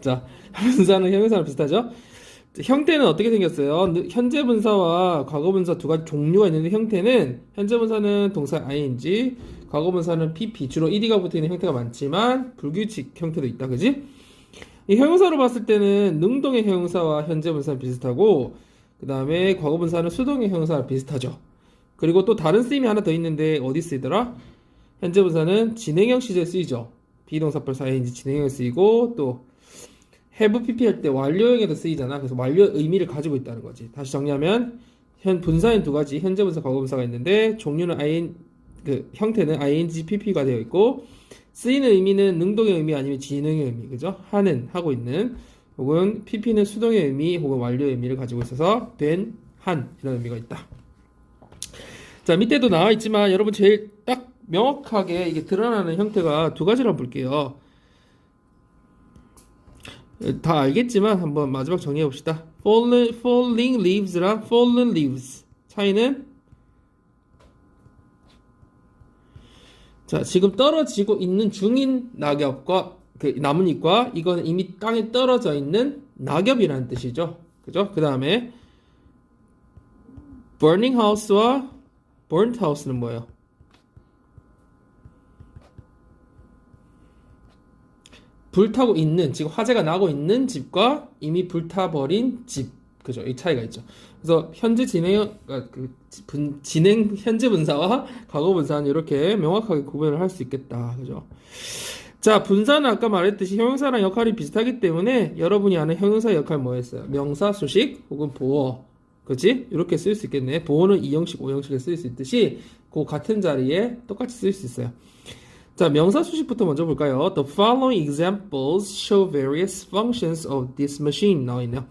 자, 분사는 형용사랑 비슷하죠? 형태는 어떻게 생겼어요? 현재 분사와 과거 분사 두 가지 종류가 있는데 형태는 현재 분사는 동사 ing, 과거 분사는 pp 주로 ed가 붙어 있는 형태가 많지만 불규칙 형태도 있다, 그지? 이 형용사로 봤을 때는 능동의 형용사와 현재 분사는 비슷하고 그 다음에 과거 분사는 수동의 형용사랑 비슷하죠. 그리고 또 다른 쓰임이 하나 더 있는데 어디 쓰이더라? 현재 분사는 진행형 시제에 쓰이죠. 비동사 플러스 ing 진행형에 쓰이고 또 have pp 할 때 완료형에도 쓰이잖아. 그래서 완료 의미를 가지고 있다는 거지. 다시 정리하면 분사엔 두 가지 현재 분사, 과거 분사가 있는데 종류는 형태는 ing, pp가 되어 있고 쓰이는 의미는 능동의 의미 아니면 진행의 의미, 그죠? 하는, 하고 있는 혹은 pp는 수동의 의미 혹은 완료의 의미를 가지고 있어서 된, 한 이런 의미가 있다. 자, 밑에도 나와 있지만 여러분 제일 딱 명확하게 이게 드러나는 형태가 두 가지라고 볼게요. 다 알겠지만 한번 마지막 정리해 봅시다. falling leaves랑 fallen leaves 차이는 자, 지금 떨어지고 있는 중인 낙엽과 그 나뭇잎과 이건 이미 땅에 떨어져 있는 낙엽이라는 뜻이죠. 그죠? 그 다음에 burning house와 burnt house는 뭐예요? 불타고 있는, 지금 화재가 나고 있는 집과 이미 불타버린 집. 그죠? 이 차이가 있죠. 그래서 현재 진행 현재 분사와 과거 분사는 이렇게 명확하게 구분을 할 수 있겠다. 그죠? 자, 분사는 아까 말했듯이 형용사랑 역할이 비슷하기 때문에 여러분이 아는 형용사의 역할 뭐였어요? 명사, 수식 혹은 보어. 그치? 이렇게 쓸 수 있겠네. 보어는 2형식, 5형식에 쓸 수 있듯이 그 같은 자리에 똑같이 쓸 수 있어요. 자, 명사 수식부터 먼저 볼까요? The following examples show various functions of this machine 나와 있네요.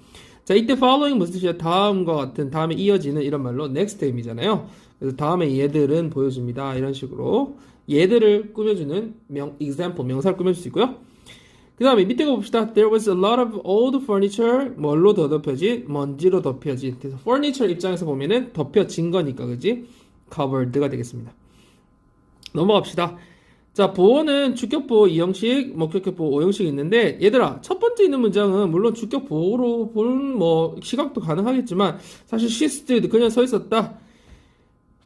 자, 이때 following 무슨 뜻이야? 다음과 같은, 다음에 이어지는 이런 말로 next 의미잖아요. 그래서 다음에 얘들은 보여줍니다. 이런 식으로 얘들을 꾸며주는 example, 명사를 꾸며줄 수 있고요. 그 다음에 밑에 거 봅시다. There was a lot of old furniture. 뭘로 덮여진? 먼지로 덮여진. 그래서 furniture 입장에서 보면은 덮여진 거니까, 그지? covered가 되겠습니다. 넘어갑시다. 자, 보어는 주격 보어 2형식, 목적격 보어 5형식이 있는데, 얘들아, 첫 번째 있는 문장은 물론 주격 보어로 본 시각도 가능하겠지만, 사실 she stood, 그냥 서 있었다.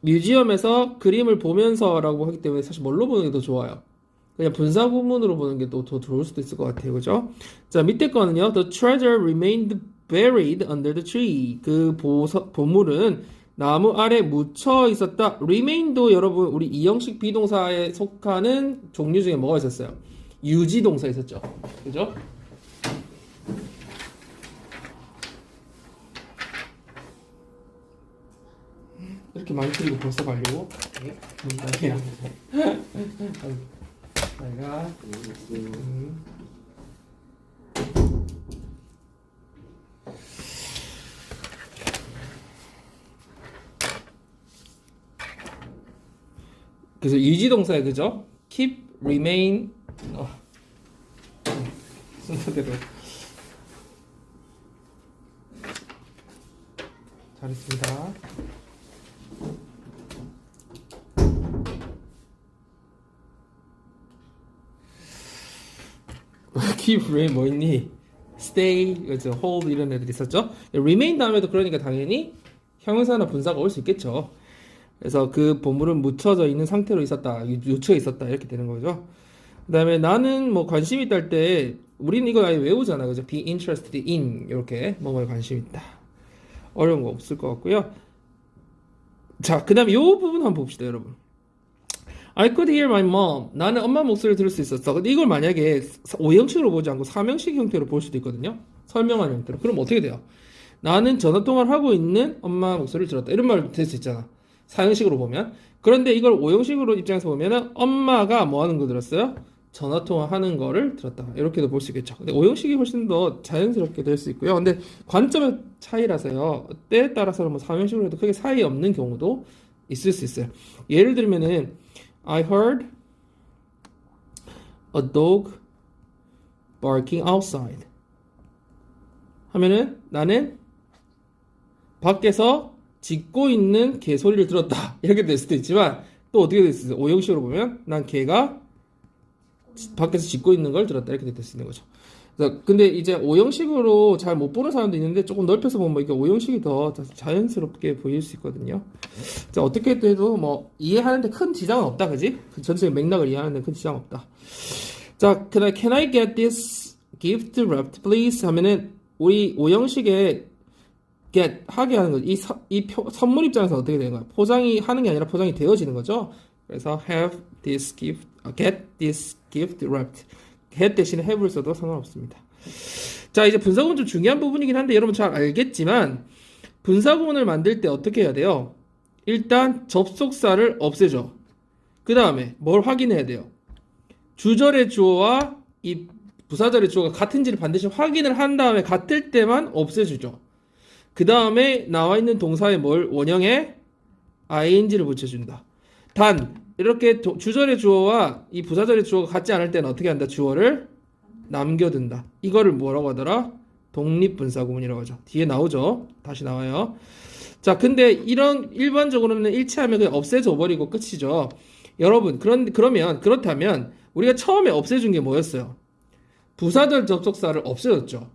뮤지엄에서 그림을 보면서라고 하기 때문에 사실 뭘로 보는 게 더 좋아요? 그냥 분사 구문으로 보는 게 더 좋을 수도 있을 것 같아요. 그죠? 자, 밑에 거는요. The treasure remained buried under the tree. 그 보물은 나무 아래 묻혀 있었다. remain도 여러분 우리 이형식 비동사에 속하는 종류 중에 뭐가 있었어요? 유지 동사 있었죠. 그죠? 이렇게 많이 틀리고 벌써 가려고? 네. 내가 그래서 유지동사에 그죠? keep, remain 순서대로 잘했습니다. keep, remain 뭐 있니? stay, 그죠? hold 이런 애들 있었죠? remain 다음에도 그러니까 당연히 형용사나 분사가 올 수 있겠죠. 그래서 그 보물은 묻혀져 있는 상태로 있었다, 유치해 있었다 이렇게 되는 거죠. 그 다음에 나는 뭐 관심 있다 할 때 우리는 이거 아예 외우잖아, 그죠? be interested in 이렇게 뭐뭐에 관심 있다. 어려운 거 없을 것 같고요. 자, 그 다음에 이 부분 한번 봅시다, 여러분. I could hear my mom. 나는 엄마 목소리를 들을 수 있었어. 근데 이걸 만약에 5형식으로 보지 않고 3형식 형태로 볼 수도 있거든요. 설명한 형태로. 그럼 어떻게 돼요? 나는 전화통화를 하고 있는 엄마 목소리를 들었다. 이런 말 될 수 있잖아. 4형식으로 보면. 그런데 이걸 5형식으로 입장에서 보면은 엄마가 뭐 하는 거 들었어요? 전화통화 하는 거를 들었다. 이렇게도 볼 수 있겠죠. 근데 5형식이 훨씬 더 자연스럽게 될 수 있고요. 근데 관점의 차이라서요. 때에 따라서는 뭐 3형식으로 해도 크게 차이 없는 경우도 있을 수 있어요. 예를 들면은 I heard a dog barking outside. 하면은 나는 밖에서 짖고 있는 개 소리를 들었다. 이렇게 될 수도 있지만 또 어떻게 될 수 있어요? 5형식으로 보면 난 개가 밖에서 짖고 있는 걸 들었다 이렇게 될 수 있는 거죠. 그래서 근데 이제 오형식으로 잘 못 보는 사람도 있는데 조금 넓혀서 보면 이게 오형식이 더 자연스럽게 보일 수 있거든요. 자, 어떻게 해도 뭐 이해하는데 큰 지장은 없다, 그지? 그 전체의 맥락을 이해하는데 큰 지장 없다. 자, can I get this gift wrapped, please? 하면은 우리 오형식에 get 하게 하는 거죠. 선물 입장에서 어떻게 되는 거야? 포장이 하는 게 아니라 포장이 되어지는 거죠. 그래서 get this gift wrapped. get 대신에 have를 써도 상관없습니다. 자, 이제 분사구문 좀 중요한 부분이긴 한데 여러분 잘 알겠지만 분사구문을 만들 때 어떻게 해야 돼요? 일단 접속사를 없애줘. 그 다음에 뭘 확인해야 돼요? 주절의 주어와 이 부사절의 주어가 같은지를 반드시 확인을 한 다음에 같을 때만 없애주죠. 그 다음에 나와 있는 동사에 뭘 원형에 ing를 붙여준다. 단 이렇게 주절의 주어와 이 부사절의 주어가 같지 않을 때는 어떻게 한다? 주어를 남겨둔다. 이거를 뭐라고 하더라? 독립분사구문이라고 하죠. 뒤에 나오죠. 다시 나와요. 자, 근데 이런 일반적으로는 일치하면 그냥 없애줘 버리고 끝이죠. 여러분, 그렇다면 우리가 처음에 없애준 게 뭐였어요? 부사절 접속사를 없애줬죠.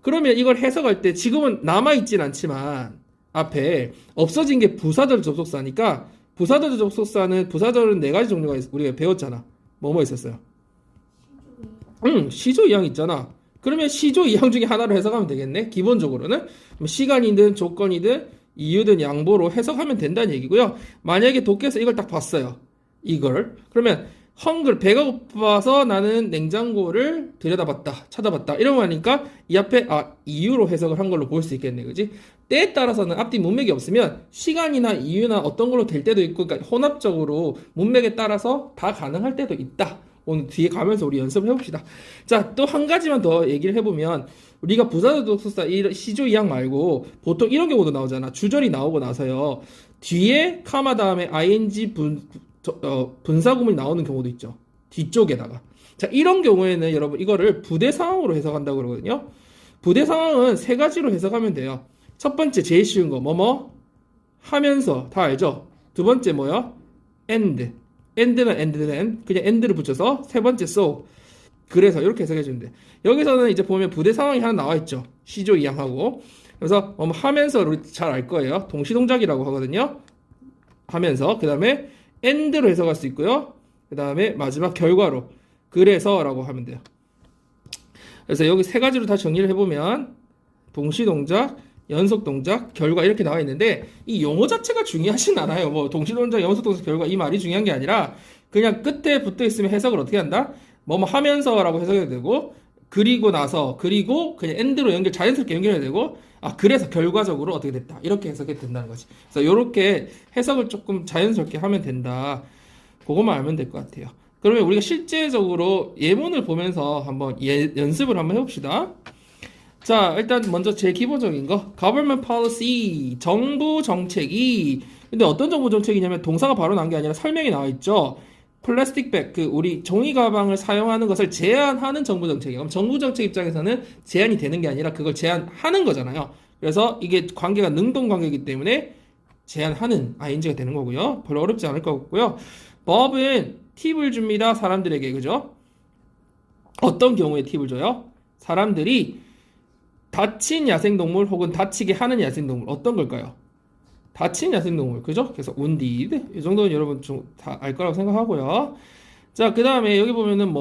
그러면 이걸 해석할 때 지금은 남아있진 않지만 앞에 없어진 게 부사절 접속사니까 부사절 접속사는 부사절은 네 가지 종류가 우리가 배웠잖아. 뭐뭐 있었어요? 시조 이항 있잖아. 그러면 시조 이항 중에 하나로 해석하면 되겠네. 기본적으로는 시간이든 조건이든 이유든 양보로 해석하면 된다는 얘기고요. 만약에 독해에서 이걸 딱 봤어요. 이걸 그러면 헝글 배가 고파서 나는 냉장고를 들여다봤다 찾아봤다 이러고 하니까 이 앞에 이유로 해석을 한 걸로 볼 수 있겠네, 그지? 때에 따라서는 앞뒤 문맥이 없으면 시간이나 이유나 어떤 걸로 될 때도 있고, 그러니까 혼합적으로 문맥에 따라서 다 가능할 때도 있다. 오늘 뒤에 가면서 우리 연습을 해봅시다. 자, 또 한 가지만 더 얘기를 해보면 우리가 부사절 접속사 시조 이항 말고 보통 이런 경우도 나오잖아. 주절이 나오고 나서요 뒤에 카마 다음에 ing 분사구문이 나오는 경우도 있죠. 뒤쪽에다가. 자, 이런 경우에는 여러분 이거를 부대 상황으로 해석한다고 그러거든요. 부대 상황은 세 가지로 해석하면 돼요. 첫 번째 제일 쉬운 거 뭐뭐 하면서 다 알죠? 두 번째 뭐요? and. and는 and는 그냥 and를 붙여서 세 번째 so. 그래서 이렇게 해석해 주는데 여기서는 이제 보면 부대 상황이 하나 나와 있죠. 시조 이항하고. 그래서 하면서 우리 잘 알 거예요. 동시동작이라고 하거든요. 하면서 그다음에 and로 해석할 수 있고요. 그 다음에 마지막 결과로 그래서라고 하면 돼요. 그래서 여기 세 가지로 다 정리를 해보면 동시동작, 연속동작, 결과 이렇게 나와 있는데 이 용어 자체가 중요하진 않아요. 뭐 동시동작, 연속동작, 결과 이 말이 중요한 게 아니라 그냥 끝에 붙어 있으면 해석을 어떻게 한다? 뭐뭐 하면서라고 해석해도 되고 그리고 나서 그리고 그냥 end로 자연스럽게 연결해야 되고 그래서 결과적으로 어떻게 됐다 이렇게 해석해도 된다는 거지. 그래서 이렇게 해석을 조금 자연스럽게 하면 된다. 그것만 알면 될 것 같아요. 그러면 우리가 실제적으로 예문을 보면서 한번 연습을 한번 해봅시다. 자, 일단 먼저 제일 기본적인 거 government policy 정부 정책이 근데 어떤 정부 정책이냐면 동사가 바로 나온 게 아니라 설명이 나와 있죠. 플라스틱 백, 우리 종이 가방을 사용하는 것을 제한하는 정부 정책이에요. 그럼 정부 정책 입장에서는 제한이 되는 게 아니라 그걸 제한하는 거잖아요. 그래서 이게 관계가 능동 관계이기 때문에 제한하는 ing가 되는 거고요. 별로 어렵지 않을 것 같고요. 법은 팁을 줍니다. 사람들에게, 그죠? 어떤 경우에 팁을 줘요? 사람들이 다친 야생동물 혹은 다치게 하는 야생동물 어떤 걸까요? 다친 야생동물, 그죠? 그래서 wounded 이 정도는 여러분 좀 다 알 거라고 생각하고요. 자, 그 다음에 여기 보면은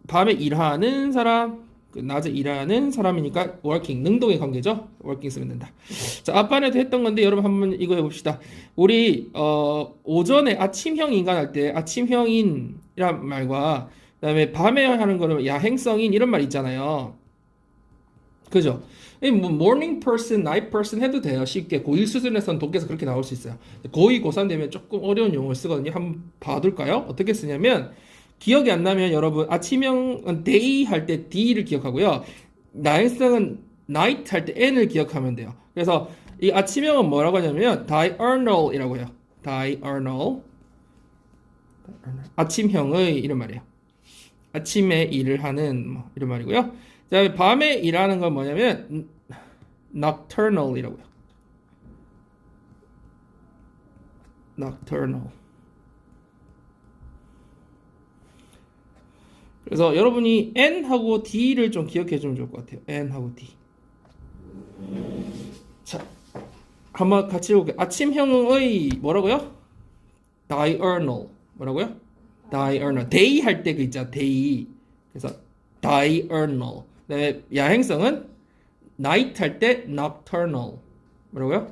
밤에 일하는 사람, 낮에 일하는 사람이니까 working 능동의 관계죠. working 쓰면 된다. 자, 앞반에도 했던 건데 여러분 한번 이거 해봅시다. 우리 오전에 아침형 인간 할 때 아침형인이란 말과 그다음에 밤에 하는 거는 야행성인 이런 말 있잖아요. 그죠? 뭐 morning person, night person 해도 돼요. 쉽게 고1 수준에서는 독해에서 그렇게 나올 수 있어요. 고2, 고3 되면 조금 어려운 용어를 쓰거든요. 한번 봐둘까요? 어떻게 쓰냐면 기억이 안 나면 여러분 아침형은 day 할 때 d를 기억하고요. 야행성은 night 할 때 n을 기억하면 돼요. 그래서 이 아침형은 뭐라고 하냐면 diurnal이라고 해요. diurnal 아침형의 이런 말이에요. 아침에 일을 하는 이런 말이고요. 자, 밤에 일하는 건 뭐냐면 nocturnal이라고요. nocturnal. 그래서 여러분이 N하고 D를 좀 기억해 주면 좋을 것 같아요. N하고 D. 자, 한번 같이 해볼게요. 아침형의 뭐라고요? diurnal. 뭐라고요? diurnal. day 할 때 그 있잖아. day. 그래서 diurnal. 그다음에 야행성은 night 할 때 nocturnal. 뭐라고요?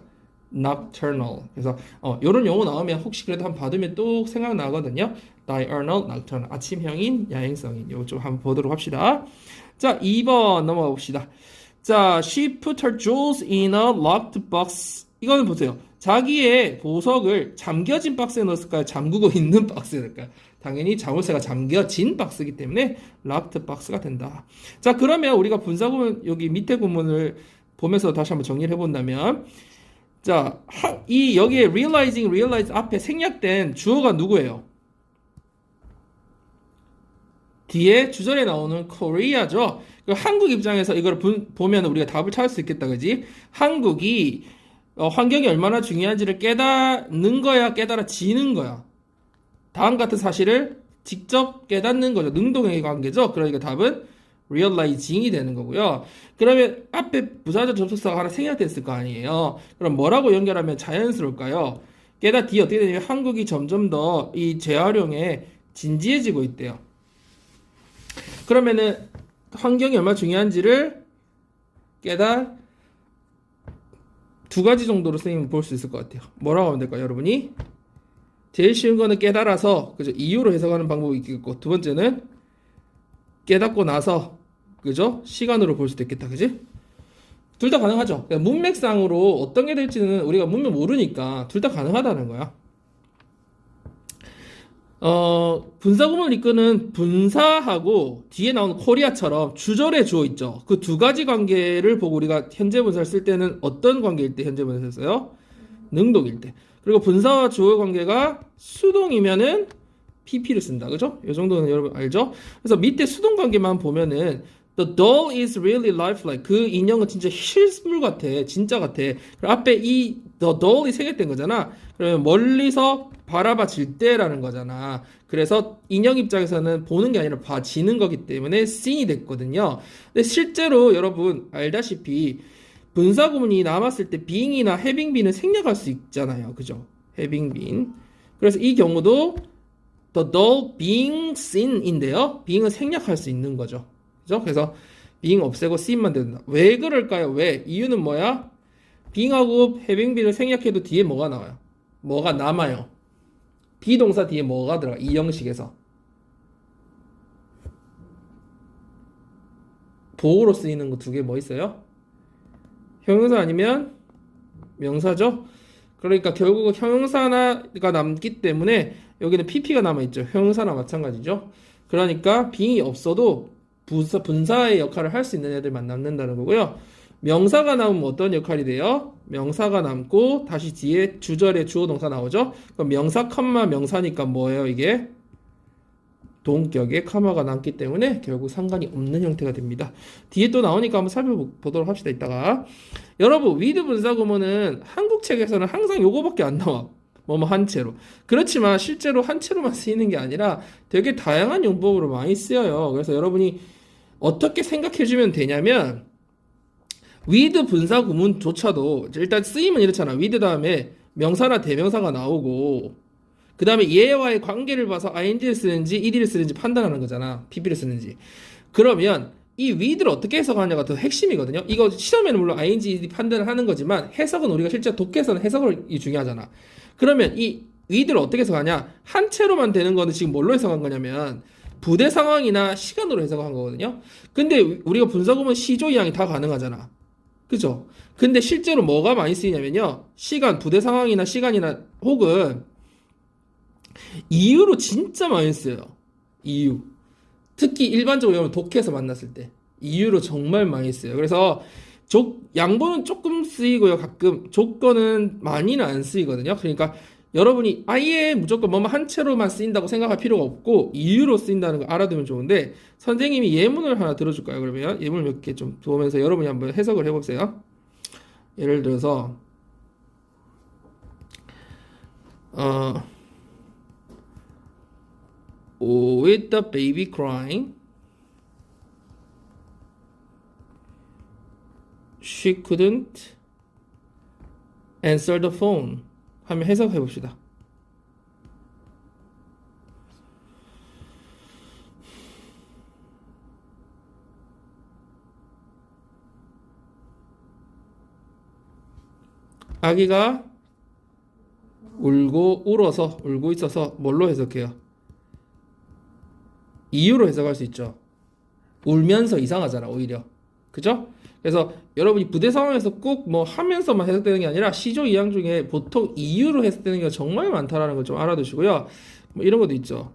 nocturnal. 그래서 요런 용어 나오면 혹시 그래도 한번 받으면 또 생각나거든요. diurnal, nocturnal. 아침형인, 야행성인. 요거 좀 한번 보도록 합시다. 자, 2번 넘어가 봅시다. 자, she put her jewels in a locked box. 이거는 보세요. 자기의 보석을 잠겨진 박스에 넣었을까요? 잠그고 있는 박스에 넣을까요? 당연히 자물쇠가 잠겨진 박스이기 때문에 locked box가 된다. 자, 그러면 우리가 분사구문 여기 밑에 구문을 보면서 다시 한번 정리를 해본다면, 자, 이 여기에 realize 앞에 생략된 주어가 누구예요? 뒤에 주절에 나오는 Korea죠. 한국 입장에서 이걸 보면 우리가 답을 찾을 수 있겠다, 그지? 한국이 환경이 얼마나 중요한지를 깨닫는 거야, 깨달아지는 거야. 다음 같은 사실을 직접 깨닫는 거죠. 능동의 관계죠. 그러니까 답은 realizing이 되는 거고요. 그러면 앞에 부사절 접속사가 하나 생략됐을 거 아니에요. 그럼 뭐라고 연결하면 자연스러울까요? 깨닫기 어떻게 되냐면 한국이 점점 더 이 재활용에 진지해지고 있대요. 그러면은 환경이 얼마나 중요한지를 두 가지 정도로 선생님은 볼 수 있을 것 같아요. 뭐라고 하면 될까요, 여러분이? 제일 쉬운 거는 깨달아서, 그죠? 이유로 해석하는 방법이 있겠고, 두 번째는 깨닫고 나서, 그죠? 시간으로 볼 수도 있겠다, 그지? 둘 다 가능하죠. 그러니까 문맥상으로 어떤 게 될지는 우리가 문맥 모르니까 둘 다 가능하다는 거야. 분사구문을 이끄는 분사하고 뒤에 나오는 코리아처럼 주절의 주어 있죠. 그 두 가지 관계를 보고 우리가 현재 분사를 쓸 때는 어떤 관계일 때 현재 분사를 써요? 능동일 때. 그리고 분사와 주어 관계가 수동이면은 PP를 쓴다. 그죠? 이 정도는 여러분 알죠? 그래서 밑에 수동 관계만 보면은 The doll is really lifelike. 그 인형은 진짜 실물 같아. 진짜 같아. 앞에 이 The doll이 생략된 거잖아. 그러면 멀리서 바라봐질 때라는 거잖아. 그래서 인형 입장에서는 보는 게 아니라 봐지는 거기 때문에 seen이 됐거든요. 근데 실제로 여러분 알다시피 분사구문이 남았을 때 being이나 having been은 생략할 수 있잖아요. 그죠? having been. 그래서 이 경우도 the doll being seen인데요. being은 생략할 수 있는 거죠. 그죠? 그래서 being 없애고 seen만 된다. 왜 그럴까요? 왜? 이유는 뭐야? being하고 having been을 생략해도 뒤에 뭐가 나와요? 뭐가 남아요? 비동사 뒤에 뭐가 들어가? 이 형식에서 보호로 쓰이는 거 두 개 뭐 있어요? 형용사 아니면 명사죠? 그러니까 결국은 형용사가 남기 때문에 여기는 PP가 남아있죠. 형용사나 마찬가지죠. 그러니까 being이 없어도 분사의 역할을 할 수 있는 애들만 남는다는 거고요. 명사가 남으면 어떤 역할이 돼요? 명사가 남고 다시 뒤에 주절에 주어 동사 나오죠? 그럼 명사 컴마 명사니까 뭐예요 이게? 동격에 카마가 남기 때문에 결국 상관이 없는 형태가 됩니다. 뒤에 또 나오니까 한번 살펴보도록 합시다. 이따가 여러분 위드 분사구문은 한국 책에서는 항상 요거밖에 안 나와. 뭐뭐 한 채로. 그렇지만 실제로 한 채로만 쓰이는 게 아니라 되게 다양한 용법으로 많이 쓰여요. 그래서 여러분이 어떻게 생각해주면 되냐면 with 분사구문조차도 일단 쓰임은 이렇잖아. with 다음에 명사나 대명사가 나오고 그 다음에 얘와의 관계를 봐서 ing를 쓰는지 ed를 쓰는지 판단하는 거잖아. pp를 쓰는지. 그러면 이 with를 어떻게 해석하냐가 더 핵심이거든요. 이거 시험에는 물론 ing, ed 판단을 하는 거지만 해석은 우리가 실제 독해에서는 해석이 중요하잖아. 그러면 이 with를 어떻게 해석하냐? 한 채로만 되는 거는 지금 뭘로 해석한 거냐면 부대 상황이나 시간으로 해석한 거거든요. 근데 우리가 분사구문 시조 이항이 다 가능하잖아. 그죠? 근데 실제로 뭐가 많이 쓰이냐면요. 시간, 부대 상황이나 시간이나 혹은 이유로 진짜 많이 써요. 이유. 특히 일반적으로 독해에서 만났을 때 이유로 정말 많이 써요. 그래서 양보는 조금 쓰이고요. 가끔 조건은 많이는 안 쓰이거든요. 그러니까 여러분이 아예 무조건 뭐만 한 채로만 쓰인다고 생각할 필요가 없고 이유로 쓰인다는 거 알아두면 좋은데 선생님이 예문을 하나 들어줄까요? 그러면 예문 몇 개 좀 보면서 여러분이 한번 해석을 해보세요. 예를 들어서 with the baby crying She couldn't answer the phone. 하면 해석해 봅시다. 아기가 울고 있어서 뭘로 해석해요? 이유로 해석할 수 있죠. 울면서 이상하잖아, 오히려. 그죠? 그래서 여러분이 부대 상황에서 꼭 뭐 하면서만 해석되는 게 아니라 시조 이양 중에 보통 이유로 해석되는 게 정말 많다라는 걸 좀 알아두시고요. 뭐 이런 것도 있죠.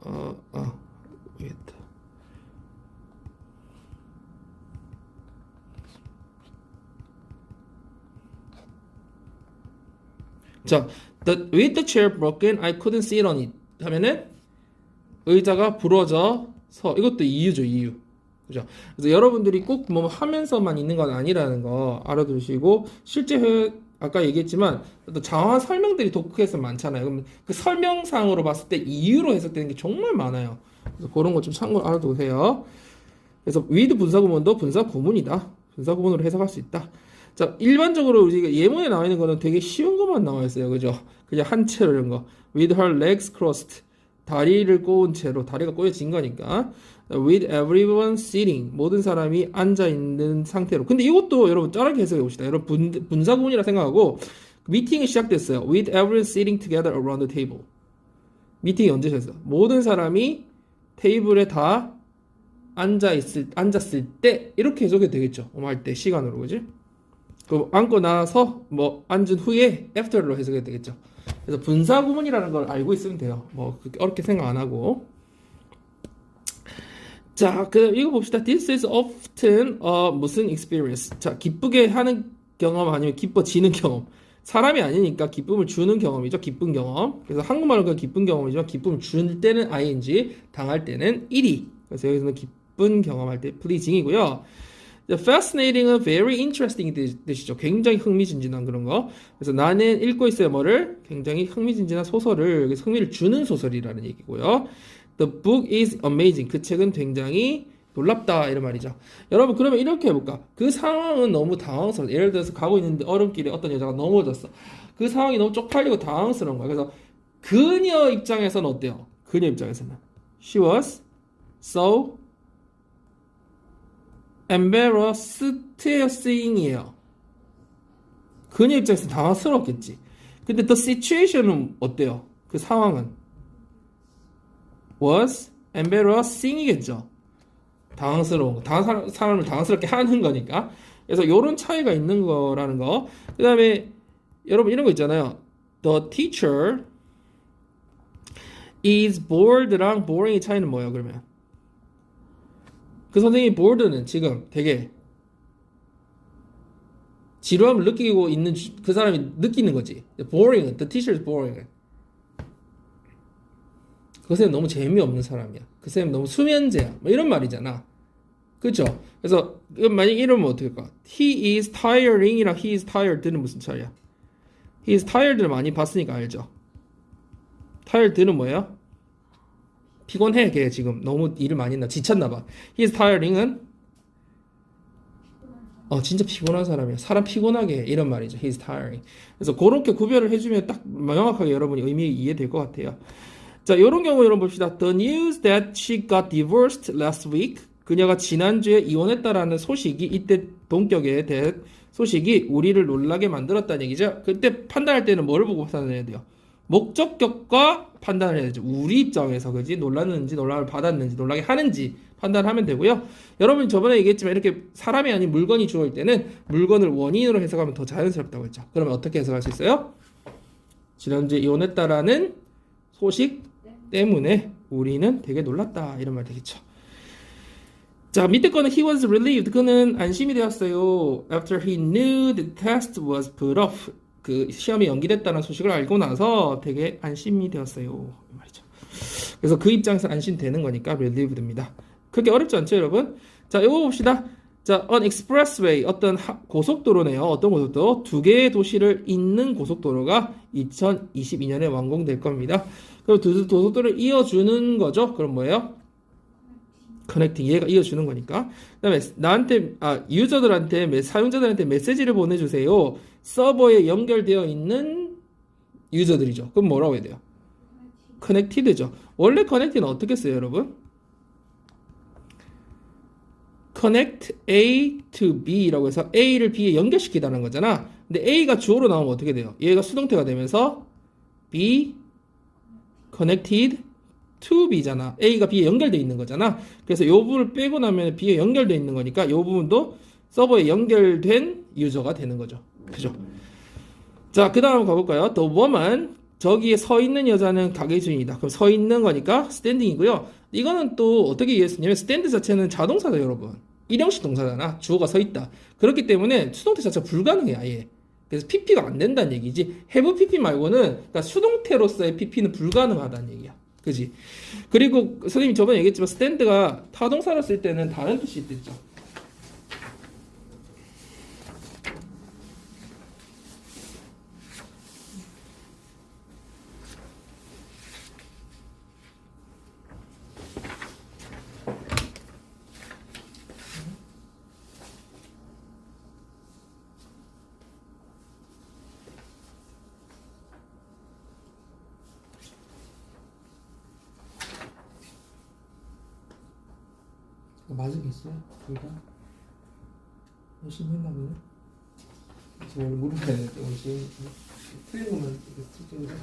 모르겠다. 자, with the chair broken, I couldn't sit on it. 하면은 의자가 부러져서 이것도 이유죠, 이유. 그죠? 그래서 여러분들이 꼭 뭐 하면서만 있는 건 아니라는 거 알아두시고 실제 아까 얘기했지만 또 장황한 설명들이 독해에서 많잖아요. 그럼 그 설명상으로 봤을 때 이유로 해석되는 게 정말 많아요. 그래서 그런 거 좀 참고로 알아두세요. 그래서 with 분사구문도 분사구문이다. 분사구문으로 해석할 수 있다. 자, 일반적으로 우리가 예문에 나와 있는 거는 되게 쉬운 것만 나와 있어요. 그죠? 그냥 한 채로 이런 거. With her legs crossed. 다리를 꼬은 채로, 다리가 꼬여진 거니까. With everyone sitting. 모든 사람이 앉아 있는 상태로. 근데 이것도 여러분 짜르게 해석해 봅시다. 여러분 분사구문이라 생각하고 미팅이 시작됐어요. With everyone sitting together around the table. 미팅이 언제 시작했어? 모든 사람이 테이블에 다 앉았을 때 이렇게 해석해도 되겠죠. 할 때 시간으로, 그지? 그 앉고 나서 뭐 앉은 후에 after로 해석해도 되겠죠. 그래서 분사 구문이라는 걸 알고 있으면 돼요. 뭐 그렇게 어렵게 생각 안 하고. 자, 그다음 이거 봅시다. This is often 무슨 experience. 자, 기쁘게 하는 경험 아니면 기뻐지는 경험. 사람이 아니니까 기쁨을 주는 경험이죠. 기쁜 경험. 그래서 한국말은 그 기쁜 경험이지만 기쁨을 줄 때는 ing, 당할 때는 일이. 그래서 여기서는 기쁜 경험할 때 pleasing이고요. Fascinating은 very interesting 뜻이죠. 굉장히 흥미진진한 그런 거. 그래서 나는 읽고 있어요. 뭐를? 굉장히 흥미진진한 소설을. 그래서 흥미를 주는 소설이라는 얘기고요. The book is amazing. 그 책은 굉장히 놀랍다 이런 말이죠. 여러분 그러면 이렇게 해볼까? 그 상황은 너무 당황스러워. 예를 들어서 가고 있는데 얼음길에 어떤 여자가 넘어졌어. 그 상황이 너무 쪽팔리고 당황스러운 거야. 그래서 그녀 입장에서는 어때요? 그녀 입장에서는 She was so embarrassing이에요. 그녀 입장에서 당황스럽겠지. 근데 the situation은 어때요? 그 상황은 was embarrassing이겠죠. 당황스러운 거. 사람을 당황스럽게 하는 거니까. 그래서 이런 차이가 있는 거라는 거. 그 다음에 여러분 이런 거 있잖아요. The teacher is bored랑 boring의 차이는 뭐예요? 그러면 그 선생님이 bored는 지금 되게 지루함을 느끼고 있는 그 사람이 느끼는 거지. boring은 the teacher is boring. 그 선생님 너무 재미없는 사람이야. 그 선생님 너무 수면제야. 뭐 이런 말이잖아. 그렇죠? 그래서 만약 이러면 어떻게 할까? He is tiring이랑 he is tired는 무슨 차이야? He is tired를 많이 봤으니까 알죠? tired는 뭐예요? 피곤해. 걔 지금 너무 일을 많이 했나? 지쳤나 봐. He is tiring은 진짜 피곤한 사람이야. 사람 피곤하게 해. 이런 말이죠. He is tiring. 그래서 그렇게 구별을 해주면 딱 명확하게 여러분이 의미 이해될 것 같아요. 자, 이런 경우 여러분 봅시다. The news that she got divorced last week. 그녀가 지난주에 이혼했다라는 소식이 이때 동격에 대한 소식이 우리를 놀라게 만들었다는 얘기죠. 그때 판단할 때는 뭐를 보고 판단해야 돼요? 목적격과 판단을 해야죠. 우리 입장에서 그지 놀랐는지 놀람을 받았는지 놀라게 하는지 판단하면 되고요. 여러분 저번에 얘기했지만 이렇게 사람이 아닌 물건이 주어질 때는 물건을 원인으로 해석하면 더 자연스럽다고 했죠. 그러면 어떻게 해석할 수 있어요? 지난주에 이혼했다라는 소식 때문에 우리는 되게 놀랐다 이런 말 되겠죠. 자, 밑에 거는 he was relieved. 그는 안심이 되었어요. After he knew the test was put off. 그 시험이 연기됐다는 소식을 알고 나서 되게 안심이 되었어요. 말이죠. 그래서 그 입장에서 안심되는 거니까 relieved입니다. 그렇게 어렵지 않죠, 여러분? 자, 이거 봅시다. 자, on expressway 어떤 고속도로네요. 어떤 고속도로? 두 개의 도시를 잇는 고속도로가 2022년에 완공될 겁니다. 그럼 두 고속도로를 이어주는 거죠. 그럼 뭐예요? connecting 얘가 이어주는 거니까. 그다음에 나한테 유저들한테 사용자들한테 메시지를 보내주세요. 서버에 연결되어 있는 유저들이죠. 그럼 뭐라고 해야 돼요? connected죠. 원래 connect는 어떻게 써요, 여러분? connect A to B라고 해서 A를 B에 연결시키다는 거잖아. 근데 A가 주어로 나오면 어떻게 돼요? 얘가 수동태가 되면서 B connected to B잖아. A가 B에 연결되어 있는 거잖아. 그래서 이 부분을 빼고 나면 B에 연결되어 있는 거니까 이 부분도 서버에 연결된 유저가 되는 거죠. 그죠? 자, 그 다음 가볼까요? The woman, 저기에 서 있는 여자는 가게 주인이다. 그럼 서 있는 거니까 standing이고요. 이거는 또 어떻게 이해했냐면 stand 자체는 자동사다, 여러분. 일형식 동사잖아. 주어가 서 있다. 그렇기 때문에 수동태 자체가 불가능해, 아예. 그래서 PP가 안 된다는 얘기지. have PP 말고는, 그러니까 수동태로서의 PP는 불가능하다는 얘기야. 그지? 그리고 선생님이 저번에 얘기했지만 stand가 타동사로 쓸 때는 다른 뜻이 있댔죠. 맞은 게 있어요? 둘 다? 열심히 했나 보네? 지금 물어봐야 되는데 열심히 틀린 것만 찍어서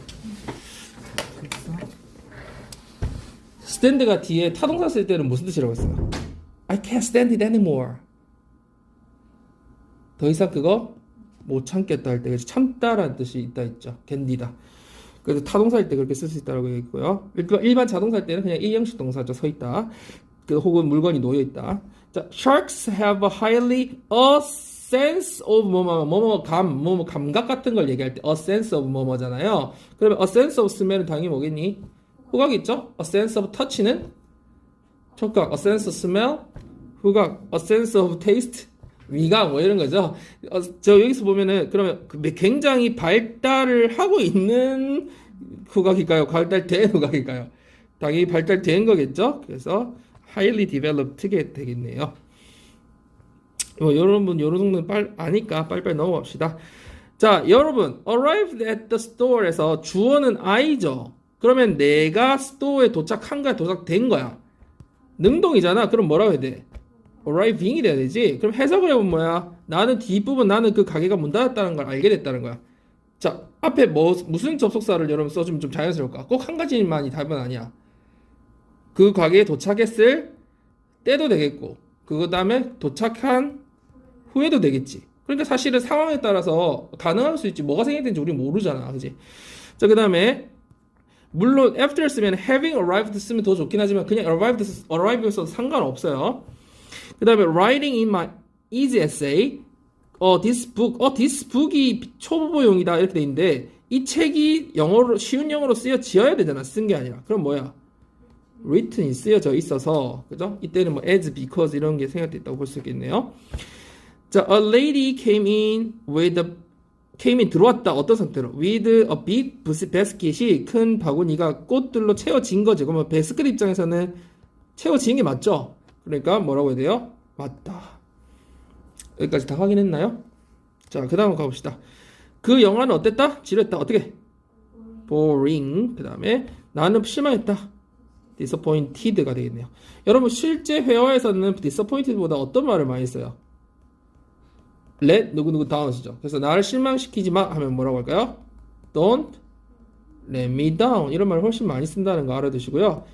스탠드가 뒤에 타동사 쓸 때는 무슨 뜻이라고 했어요? I can't stand it anymore. 더 이상 그거 못 참겠다 할 때, 그래서 참다라는 뜻이 있다 있죠. 견디다. 그래서 타동사일 때 그렇게 쓸 수 있다고 얘기했고요. 일반 자동사일 때는 그냥 일형식 동사죠. 서 있다. 혹은 물건이 놓여 있다. 자, sharks have a highly a sense of 감각 같은 걸 얘기할 때 a sense of 뭐뭐잖아요. 그러면 a sense of smell은 당연히 뭐겠니? 후각 있죠? a sense of touch는 촉각, a sense of smell, 후각, a sense of taste, 위각 뭐 이런 거죠. 저 여기서 보면은 그러면 굉장히 발달을 하고 있는 후각일까요? 발달된 후각일까요? 당연히 발달된 거겠죠. 그래서 highly developed게 되겠네요. 여러분 요런 정도는 아니까 빨리빨리 넘어갑시다. 자, 여러분 arrived at the store에서 주어는 I죠. 그러면 내가 스토어에 도착한 거야, 도착된 거야. 능동이잖아. 그럼 뭐라고 해야 돼? arriving이 돼야 되지. 그럼 해석을 해보면 뭐야? 나는 뒷부분 나는 그 가게가 문 닫았다는 걸 알게 됐다는 거야. 자, 앞에 무슨 접속사를 여러분 써주면 좀 자연스러울까? 꼭 한 가지만이 답은 아니야. 그 가게에 도착했을 때도 되겠고, 그 다음에 도착한 후에도 되겠지. 그러니까 사실은 상황에 따라서 가능할 수 있지. 뭐가 생략된지 우리 모르잖아. 그지? 자, 그 다음에 물론 after 쓰면 having arrived 쓰면 더 좋긴 하지만 그냥 arrived 써도 상관없어요. 그 다음에 writing in my easy essay this book이 초보용이다 이렇게 돼 있는데 이 책이 영어로 쉬운 영어로 쓰여져야 되잖아. 쓴 게 아니라. 그럼 뭐야? written이 쓰여져 있어서, 그죠? 이때는 뭐 as, because 이런 게 생각돼 있다고 볼 수 있겠네요. 자, a lady came in 들어왔다. 어떤 상태로? with a big basket이 큰 바구니가 꽃들로 채워진 거죠. 그러면 베스켓 입장에서는 채워진 게 맞죠? 그러니까 뭐라고 해야 돼요? 맞다. 여기까지 다 확인했나요? 자, 그 다음 가봅시다. 그 영화는 어땠다? 지루했다. 어떻게? boring. 그 다음에 나는 실망했다. disappointed가 되겠네요. 여러분 실제 회화에서는 disappointed보다 어떤 말을 많이 써요? let 누구누구 down이죠. 그래서 나를 실망시키지 마 하면 뭐라고 할까요? Don't let me down 이런 말을 훨씬 많이 쓴다는 거 알아두시고요.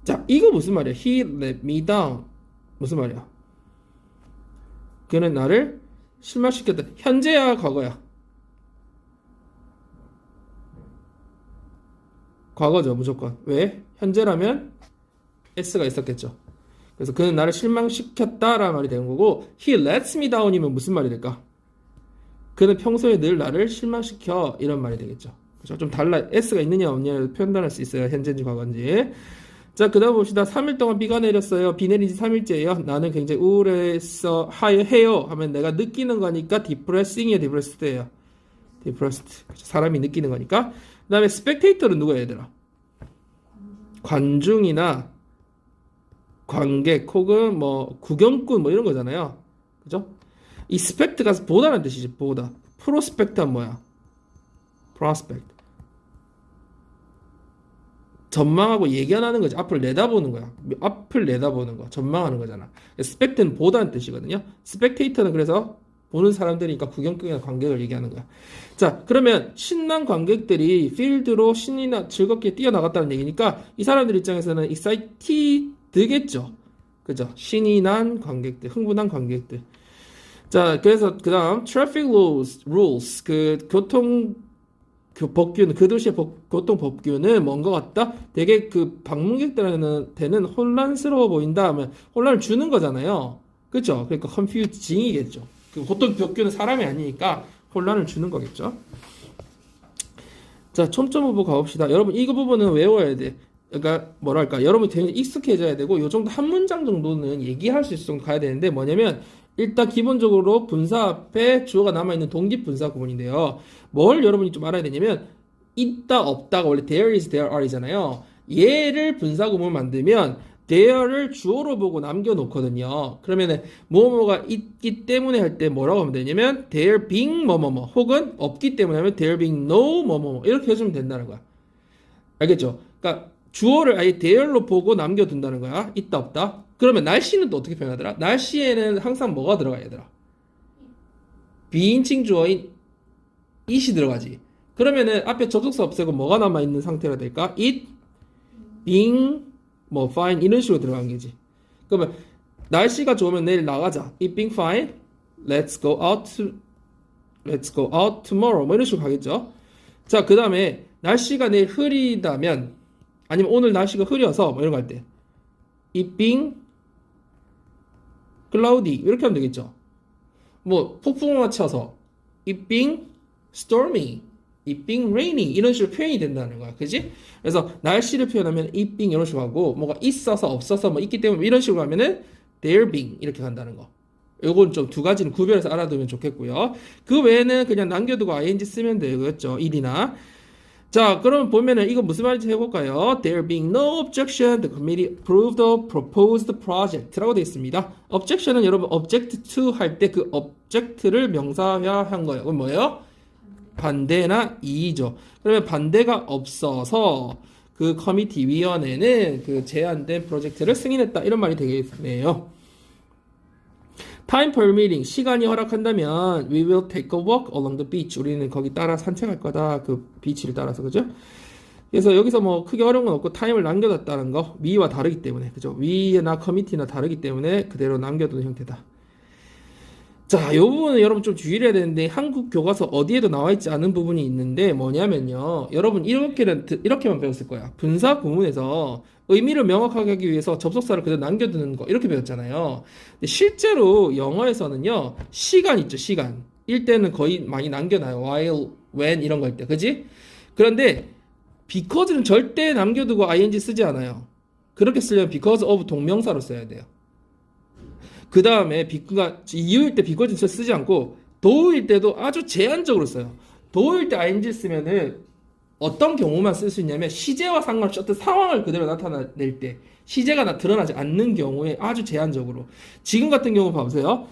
자, 이거 무슨 말이야? He let me down 무슨 말이야? 그는 나를 실망시켰다. 현재야 과거야? 과거죠, 무조건. 왜? 현재라면 S가 있었겠죠. 그래서 그는 나를 실망시켰다라는 말이 되는 거고, he lets me down이면 무슨 말이 될까? 그는 평소에 늘 나를 실망시켜 이런 말이 되겠죠. 그렇죠? 좀 달라. S가 있느냐 없느냐를 표현할 수 있어요. 현재인지 과거인지. 자, 그 다음 봅시다. 3일 동안 비가 내렸어요. 비 내린 지 3일째예요. 나는 굉장히 우울해서 해요 하면 내가 느끼는 거니까 depressing이에요, depressed예요. depressed. 그렇죠? 사람이 느끼는 거니까. 그 다음에 spectator는 누구야, 얘들아? 관중이나 관객 혹은 뭐 구경꾼 뭐 이런 거잖아요. 그죠? expect가 보다는 뜻이지. 보다. prospect는 뭐야? prospect. 전망하고 예견하는 거지. 앞을 내다보는 거야. 앞을 내다보는 거. 전망하는 거잖아. spect는 보다는 뜻이거든요. spectator는 그래서 보는 사람들이니까 구경꾼이나 관객을 얘기하는 거야. 자, 그러면 신난 관객들이 필드로 신이나 즐겁게 뛰어나갔다는 얘기니까 이 사람들 입장에서는 excited겠죠. 그죠? 신이 난 관객들, 흥분한 관객들. 자, 그래서 그 다음 traffic rules, 그 교통 그 법규는 그 도시의 교통 법규는 뭔 것 같다? 되게 그 방문객들한테는 혼란스러워 보인다 하면 혼란을 주는 거잖아요. 그렇죠? 그러니까 confusing이겠죠. 그 교통 법규는 사람이 아니니까 혼란을 주는 거겠죠. 자, 첨점 부분 가봅시다. 여러분 이거 부분은 외워야 돼. 그러니까 뭐랄까 여러분이 되게 익숙해져야 되고 요 정도 한 문장 정도는 얘기할 수 있을 정도 가야 되는데 뭐냐면 일단 기본적으로 분사 앞에 주어가 남아있는 동기분사 구문인데요. 뭘 여러분이 좀 알아야 되냐면 있다 없다가 원래 there is, there are 이잖아요. 얘를 분사 구문을 만들면 there를 주어로 보고 남겨놓거든요. 그러면은 뭐뭐가 있기 때문에 할 때 뭐라고 하면 되냐면 there being 뭐뭐뭐 혹은 없기 때문에 하면 there being no 뭐뭐뭐 이렇게 해주면 된다는 거야. 알겠죠? 그러니까 주어를 아예 there로 보고 남겨둔다는 거야. 있다 없다. 그러면 날씨는 또 어떻게 표현하더라? 날씨에는 항상 뭐가 들어가 얘들아? 비인칭 주어인 it이 들어가지. 그러면은 앞에 접속사 없애고 뭐가 남아있는 상태가 될까? it, being, 뭐 fine 이런 식으로 들어간 거지. 그러면 날씨가 좋으면 내일 나가자. it being fine, let's go out tomorrow 뭐 이런 식으로 가겠죠. 자, 그 다음에 날씨가 내일 흐리다면 아니면 오늘 날씨가 흐려서 뭐 이런 거 할 때 it being cloudy 이렇게 하면 되겠죠. 뭐 폭풍우가 쳐서 it being stormy, it being rainy 이런 식으로 표현이 된다는 거야. 그지? 그래서 날씨를 표현하면 it being 이런 식으로 하고 뭐가 있어서 없어서 뭐 있기 때문에 이런 식으로 하면은 there being 이렇게 간다는 거. 요건 좀 두 가지는 구별해서 알아두면 좋겠고요. 그 외에는 그냥 남겨두고 ing 쓰면 되겠죠. 일이나. 자, 그럼 보면은 이거 무슨 말인지 해볼까요? There being no objection, the committee approved the proposed project라고 되어 있습니다. objection은 여러분 object to 할 때 그 object를 명사화한 거예요. 그럼 뭐예요? 반대나 이의죠. 그러면 반대가 없어서 그 커미티 위원회는 그 제안된 프로젝트를 승인했다. 이런 말이 되겠네요. Time permitting, 시간이 허락한다면 we will take a walk along the beach. 우리는 거기 따라 산책할 거다. 그 비치를 따라서. 그죠? 그래서 여기서 뭐 크게 어려운 건 없고 타임을 남겨뒀다는 거. 위와 다르기 때문에. 그죠? 위나 커미티나 다르기 때문에 그대로 남겨두는 형태다. 자, 이 부분은 여러분 좀 주의를 해야 되는데 한국 교과서 어디에도 나와 있지 않은 부분이 있는데 뭐냐면요. 여러분 이렇게만 배웠을 거야. 분사 구문에서 의미를 명확하게 하기 위해서 접속사를 그대로 남겨두는 거 이렇게 배웠잖아요. 근데 실제로 영어에서는요. 시간 있죠. 시간. 일 때는 거의 많이 남겨놔요. while, when 이런 거 할 때. 그지? 그런데 because는 절대 남겨두고 ing 쓰지 않아요. 그렇게 쓰려면 because of 동명사로 써야 돼요. 그 다음에 이유일 때 because 쓰지 않고 do일 때도 아주 제한적으로 써요. do일 때 ing 쓰면은 어떤 경우만 쓸 수 있냐면 시제와 상관없이 어떤 상황을 그대로 나타낼 때 시제가 드러나지 않는 경우에 아주 제한적으로. 지금 같은 경우 봐보세요.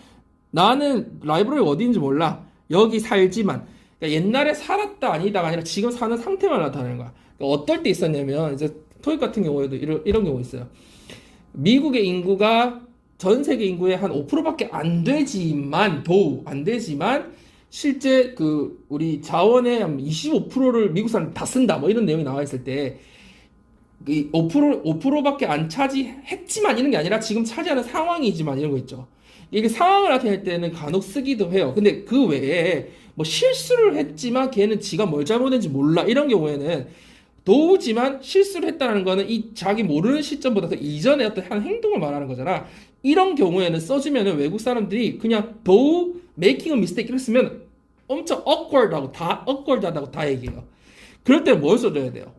나는 라이브러리가 어디인지 몰라. 여기 살지만. 그러니까 옛날에 살았다 아니다가 아니라 지금 사는 상태만 나타내는 거야. 그러니까 어떨 때 있었냐면 이제 토익 같은 경우에도 이런 경우 있어요. 미국의 인구가 전 세계 인구의 한 5%밖에 안 되지만 실제 그 우리 자원의 한 25%를 미국 사람 다 쓴다 뭐 이런 내용이 나와 있을 때 이 5%밖에 안 차지했지만 이런 게 아니라 지금 차지하는 상황이지만 이런 거 있죠. 이게 상황을 나타낼 때는 간혹 쓰기도 해요. 근데 그 외에 뭐 실수를 했지만 걔는 지가 뭘 잘못했는지 몰라 이런 경우에는 도우지만 실수를 했다는 거는 이 자기 모르는 시점보다 더 이전에 어떤 한 행동을 말하는 거잖아. 이런 경우에는 써주면은 외국 사람들이 그냥 도우 making a mistake 이렇게 쓰면 엄청 awkward하다고 다 얘기해요. 그럴 때는 뭘 써줘야 돼요?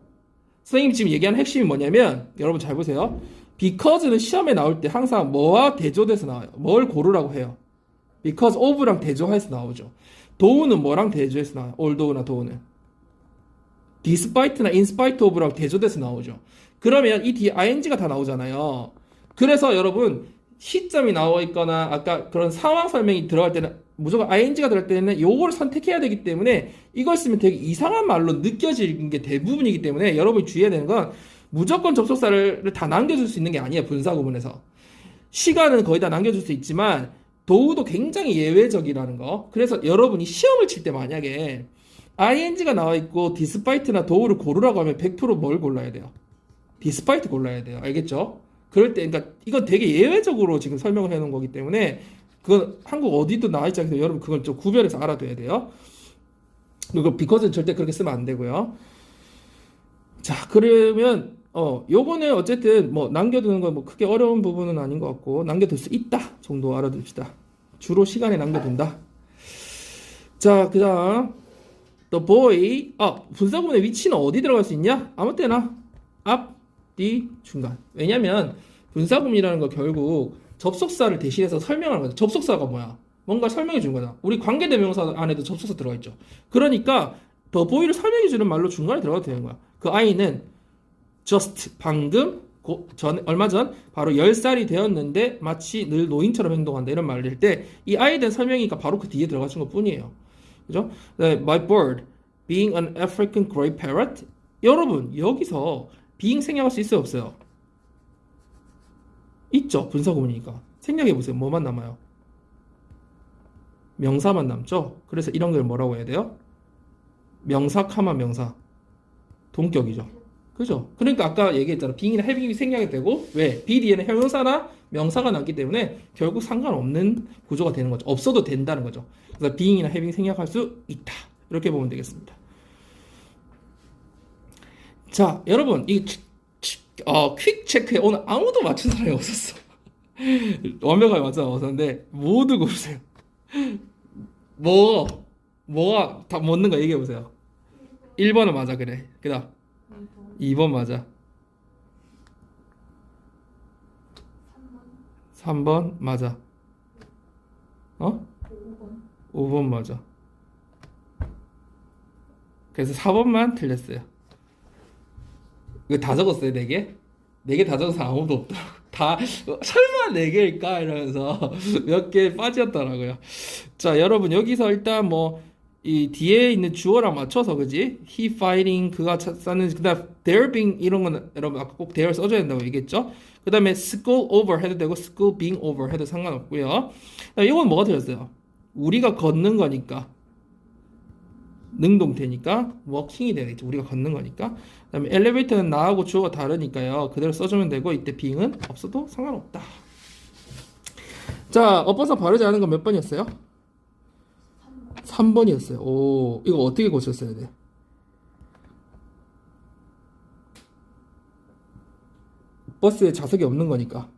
선생님이 지금 얘기하는 핵심이 뭐냐면 여러분 잘 보세요. because는 시험에 나올 때 항상 뭐와 대조돼서 나와요. 뭘 고르라고 해요. because of랑 대조해서 나오죠. do는 뭐랑 대조해서 나와요. although나 do는 despite나 in spite of랑 대조돼서 나오죠. 그러면 이 뒤에 ing가 다 나오잖아요. 그래서 여러분 시점이 나와 있거나 아까 그런 상황 설명이 들어갈 때는 무조건 ing가 들어갈 때는 요걸 선택해야 되기 때문에 이걸 쓰면 되게 이상한 말로 느껴지는 게 대부분이기 때문에 여러분이 주의해야 되는 건 무조건 접속사를 다 남겨줄 수 있는 게 아니에요. 분사 구문에서. 시간은 거의 다 남겨줄 수 있지만 도우도 굉장히 예외적이라는 거. 그래서 여러분이 시험을 칠 때 만약에 ing가 나와 있고 despite나 do우를 고르라고 하면 100%뭘 골라야 돼요? despite 골라야 돼요. 알겠죠? 그럴 때, 그러니까 이건 되게 예외적으로 지금 설명을 해놓은 거기 때문에 그건 한국 어디도 나와 있지 않기 때문에 여러분 그걸 좀 구별해서 알아둬야 돼요. 그리고 because는 절대 그렇게 쓰면 안 되고요. 자, 그러면 요거는 어쨌든 뭐 남겨두는 건 뭐 크게 어려운 부분은 아닌 것 같고 남겨둘 수 있다 정도 알아둡시다. 주로 시간에 남겨둔다. 자, 그다음 the boy 분사구문의 위치는 어디 들어갈 수 있냐? 아무 때나 앞, 뒤, 중간. 왜냐면 분사구문이라는 거 결국 접속사를 대신해서 설명하는 거죠. 접속사가 뭐야? 뭔가 설명해 주는 거다. 우리 관계대명사 안에도 접속사 들어가 있죠. 그러니까 the boy를 설명해 주는 말로 중간에 들어가도 되는 거야. 그 아이는 just 방금 얼마 전 바로 10살이 되었는데 마치 늘 노인처럼 행동한다 이런 말을 할 때 이 아이에 대한 설명이니까 바로 그 뒤에 들어가신 것 뿐이에요. 그죠? My bird being an African gray parrot. 여러분 여기서 being 생략할 수 있어요 없어요? 있죠. 분사구문이니까 생략해 보세요. 뭐만 남아요? 명사만 남죠. 그래서 이런 걸 뭐라고 해야 돼요? 명사 카마 명사 동격이죠. 그죠? 그러니까 아까 얘기했잖아. being이나 having이 생략이 되고 왜? be 뒤에는 형용사나 명사가 남기 때문에 결국 상관없는 구조가 되는 거죠. 없어도 된다는 거죠. 그래서 being이나 having 생략할 수 있다. 이렇게 보면 되겠습니다. 자, 여러분 이 퀵 체크에 오늘 아무도 맞춘 사람이 없었어. 완벽하게 맞춰 나왔었는데 모두 고르세요. 뭐가 다 맞는 거 얘기해 보세요. 1번은 맞아 그래. 그다음 2번 맞아. 3번 맞아. 5번 맞아. 그래서 4번만 틀렸어요. 이거 다 적었어요, 4개? 4개 다 적어서 아무도 없더라고. 다 설마 4개일까 이러면서 몇 개 빠졌더라고요. 자, 여러분 여기서 일단 뭐 이 뒤에 있는 주어랑 맞춰서 그지? He fighting 그가 싸는 그다음 there being 이런 거는 여러분 아까 꼭 there 써줘야 된다고 얘기했죠? 그다음에 school over 해도 되고 school being over 해도 상관없고요. 이건 뭐가 들었어요? 우리가 걷는 거니까 능동태니까 walking이 되겠죠. 우리가 걷는 거니까. 그다음에 elevator는 나하고 주어가 다르니까요. 그대로 써주면 되고 이때 being은 없어도 상관없다. 자, 엎어서 바르지 않은 건 몇 번이었어요? 3번이었어요. 오, 이거 어떻게 고쳤어야 돼? 버스에 좌석이 없는 거니까.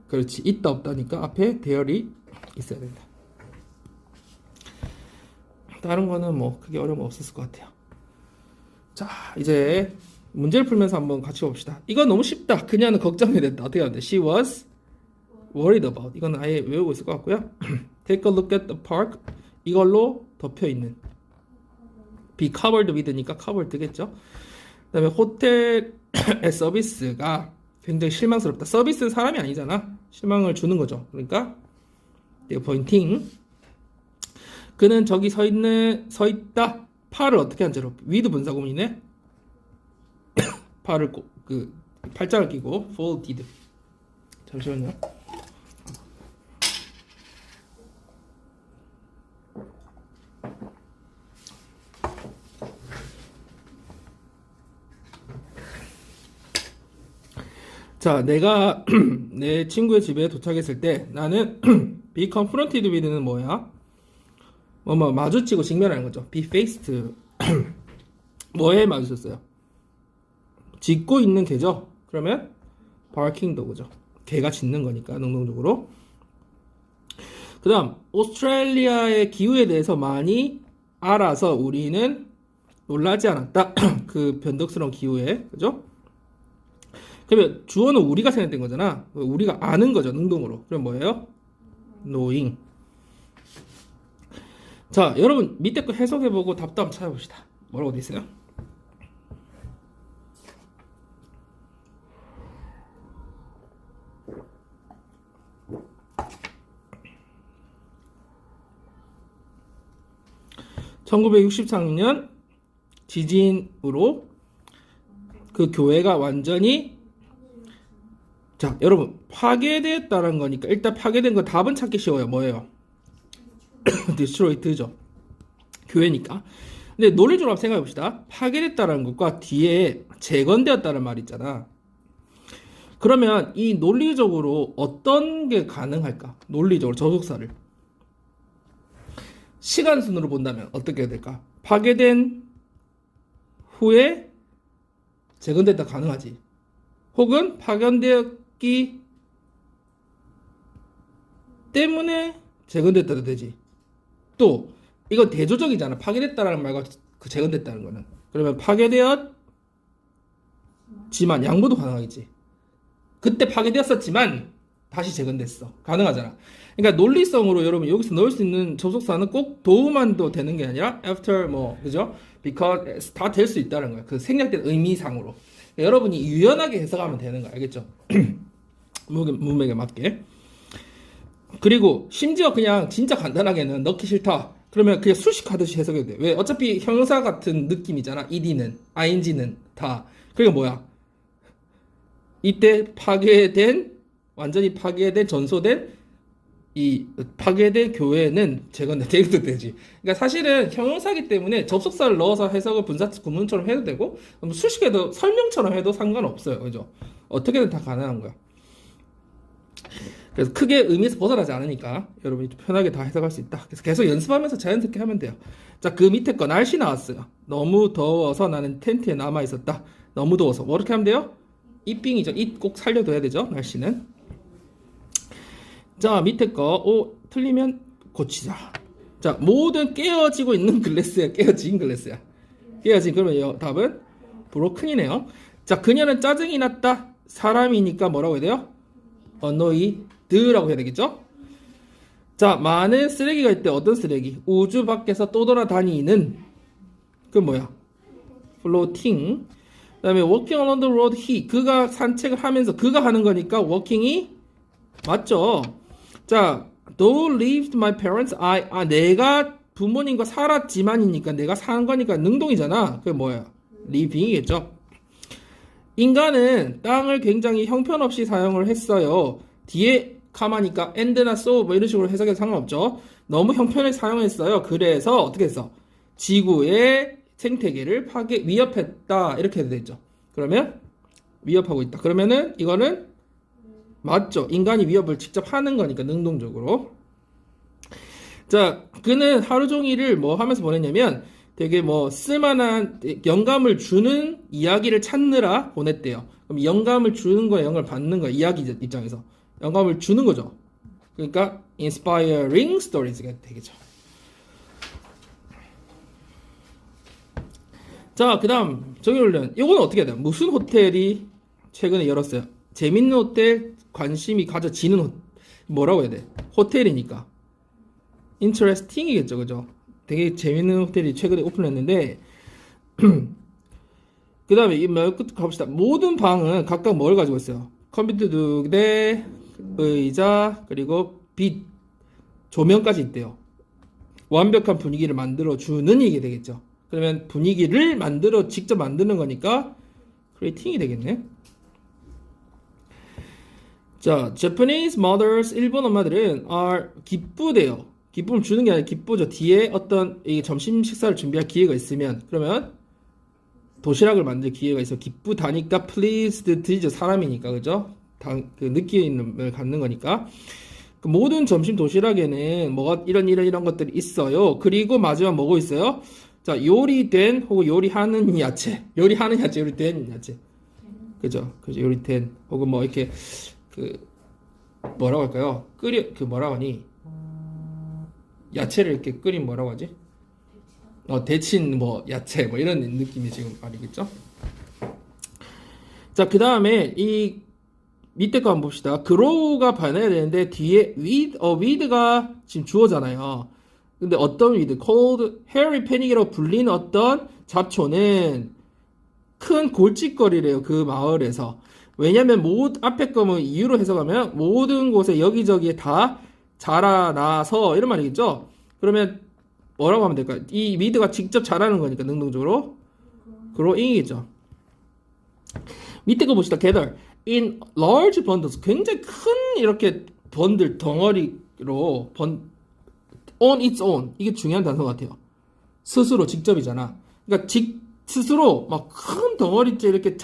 그렇지. 있다 없다니까 앞에 대열이 있어야 된다. 다른 거는 뭐 크게 어려움 없었을 것 같아요. 자, 이제 문제를 풀면서 한번 같이 봅시다. 이건 너무 쉽다. 그녀는 걱정이 됐다. 어떻게 하면 돼? She was worried about. 이건 아예 외우고 있을 것 같고요. Take a look at the park. 이걸로 덮여 있는. be covered with니까 covered 되겠죠. 그다음에 호텔의 서비스가 굉장히 실망스럽다. 서비스는 사람이 아니잖아. 실망을 주는 거죠. 그러니까 pointing. 그는 저기 서 있다. 팔을 어떻게 한 채로? 위드 분사구문이네. 팔을 팔짱을 끼고 folded. 잠시만요. 자, 내가 내 친구의 집에 도착했을 때 나는 be confronted with는 뭐야? 마주치고 직면하는 거죠. be faced. 뭐에 마주쳤어요? 짖고 있는 개죠. 그러면 barking dog죠. 개가 짖는 거니까 능동적으로. 그다음 오스트레일리아의 기후에 대해서 많이 알아서 우리는 놀라지 않았다. 그 변덕스러운 기후에, 그죠? 그러면 주어는 우리가 생각된 거잖아. 우리가 아는 거죠, 능동으로. 그럼 뭐예요? knowing. 자, 여러분 밑에 거 해석해보고 답도 한번 찾아봅시다. 뭐라고 돼 있어요? 1963년 지진으로 그 교회가 완전히 자 여러분 파괴됐다는 거니까 일단 파괴된 거 답은 찾기 쉬워요. 뭐예요? 디스트로이트죠. 교회니까. 근데 논리적으로 한번 생각해 봅시다. 파괴됐다는 것과 뒤에 재건되었다는 말이 있잖아. 그러면 이 논리적으로 어떤 게 가능할까? 논리적으로 접속사를 시간 순으로 본다면 어떻게 해야 될까? 파괴된 후에 재건됐다 가능하지. 혹은 파견되었기 때문에 재건됐다도 되지. 또 이건 대조적이잖아. 파괴됐다라는 말과 그 재건됐다는 거는. 그러면 파괴되었지만 양보도 가능하겠지. 그때 파괴되었었지만 다시 재건됐어. 가능하잖아. 그러니까 논리성으로 여러분 여기서 넣을 수 있는 접속사는 꼭 도우만도 되는 게 아니라 after 뭐 그죠? because 다 될 수 있다는 거야. 그 생략된 의미상으로. 여러분이 유연하게 해석하면 되는 거야. 알겠죠? 문맥에 맞게. 그리고 심지어 그냥 진짜 간단하게는 넣기 싫다. 그러면 그냥 수식하듯이 해석해도 돼. 왜? 어차피 형용사 같은 느낌이잖아. ed는, ing는 다. 그러니까 뭐야? 이때 파괴된 완전히 파괴된 전소된 이 파괴된 교회는 재건된 이것도 되지. 그러니까 사실은 형용사기 때문에 접속사를 넣어서 해석을 분사 구문처럼 해도 되고 수식해도 설명처럼 해도 상관없어요. 그죠? 어떻게든 다 가능한 거야. 그래서 크게 의미에서 벗어나지 않으니까 여러분이 좀 편하게 다 해석할 수 있다. 그래서 계속 연습하면서 자연스럽게 하면 돼요. 자, 그 밑에 거 날씨 나왔어요. 너무 더워서 나는 텐트에 남아 있었다. 너무 더워서 뭐 어떻게 하면 돼요? 이빙이죠. 이 꼭 살려둬야 되죠. 날씨는. 자, 밑에 거 틀리면 고치자. 자, 모든 깨어지고 있는 글래스야. 깨어진 글래스야. 깨어진. 그러면 답은 브로큰이네요. 자, 그녀는 짜증이 났다. 사람이니까 뭐라고 해야 돼요? annoyed라고 해야 되겠죠? 자, 많은 쓰레기가 있대. 어떤 쓰레기? 우주 밖에서 떠돌아다니는 그 뭐야? floating. 그다음에 walking along the road he. 그가 산책을 하면서 그가 하는 거니까 walking이 맞죠? 자, though lived my parents, 내가 부모님과 살았지만이니까 내가 사는 거니까 능동이잖아. 그게 뭐야? living이겠죠. 인간은 땅을 굉장히 형편없이 사용을 했어요. 뒤에 카마니까 and나 so 뭐 이런 식으로 해석해도 상관없죠. 너무 형편을 사용했어요. 그래서 어떻게 했어? 지구의 생태계를 위협했다. 이렇게 해도 되죠. 그러면 위협하고 있다. 그러면은 이거는 맞죠. 인간이 위협을 직접 하는 거니까 능동적으로. 자, 그는 하루 종일을 뭐 하면서 보냈냐면 되게 뭐 쓸만한 영감을 주는 이야기를 찾느라 보냈대요. 그럼 영감을 주는 거야, 영감을 받는 거야, 이야기 입장에서 영감을 주는 거죠. 그러니까 inspiring stories가 되겠죠. 자, 그다음 정의훈련. 이거는 어떻게 해야 돼요? 무슨 호텔이 최근에 열었어요? 재밌는 호텔, 관심이 가져지는 뭐라고 해야 돼? 호텔이니까 interesting이겠죠, 그죠? 되게 재밌는 호텔이 최근에 오픈했는데 그 다음에 이 끝 가봅시다. 모든 방은 각각 뭘 가지고 있어요? 컴퓨터 2대, 의자, 그리고 빛, 조명까지 있대요. 완벽한 분위기를 만들어주는 이게 되겠죠. 그러면 분위기를 직접 만드는 거니까 크리에이팅이 되겠네. 자, Japanese mothers, 일본 엄마들은 are 기쁘대요. 기쁨을 주는 게 아니라 기쁘죠. 뒤에 어떤 점심 식사를 준비할 기회가 있으면 그러면 도시락을 만들 기회가 있어. 기쁘다니까 pleased 되죠. 사람이니까 그죠? 그 느낌을 갖는 거니까. 그 모든 점심 도시락에는 뭐가 이런 것들이 있어요. 그리고 마지막 뭐고 있어요? 자, 요리된 혹은 요리하는 야채. 요리된 야채. 그죠? 요리된 혹은 뭐 이렇게 뭐라고 할까요? 뭐라고 하니? 야채를 이렇게 끓인 뭐라고 하지? 데친 뭐 야채 뭐 이런 느낌이 지금 말이겠죠? 자, 그 다음에 이 밑에 거 한번 봅시다. grow가 반해야 되는데 뒤에 with가 지금 주어잖아요. 근데 어떤 weed? cold, hairy panic이라고 불리는 어떤 잡초는 큰 골칫거리래요. 그 마을에서. 왜냐면 앞에 거면 이유로 해석하면 모든 곳에 여기저기에 다 자라나서 이런 말이겠죠. 그러면 뭐라고 하면 될까요? 이 위드가 직접 잘하는 거니까 능동적으로 growing이죠. 밑에 거 봅시다. gather in large bundles 굉장히 큰 이렇게 번들 덩어리로 on its own 이게 중요한 단서 같아요. 스스로 직접이잖아. 그러니까 스스로 막 큰 덩어리째 이렇게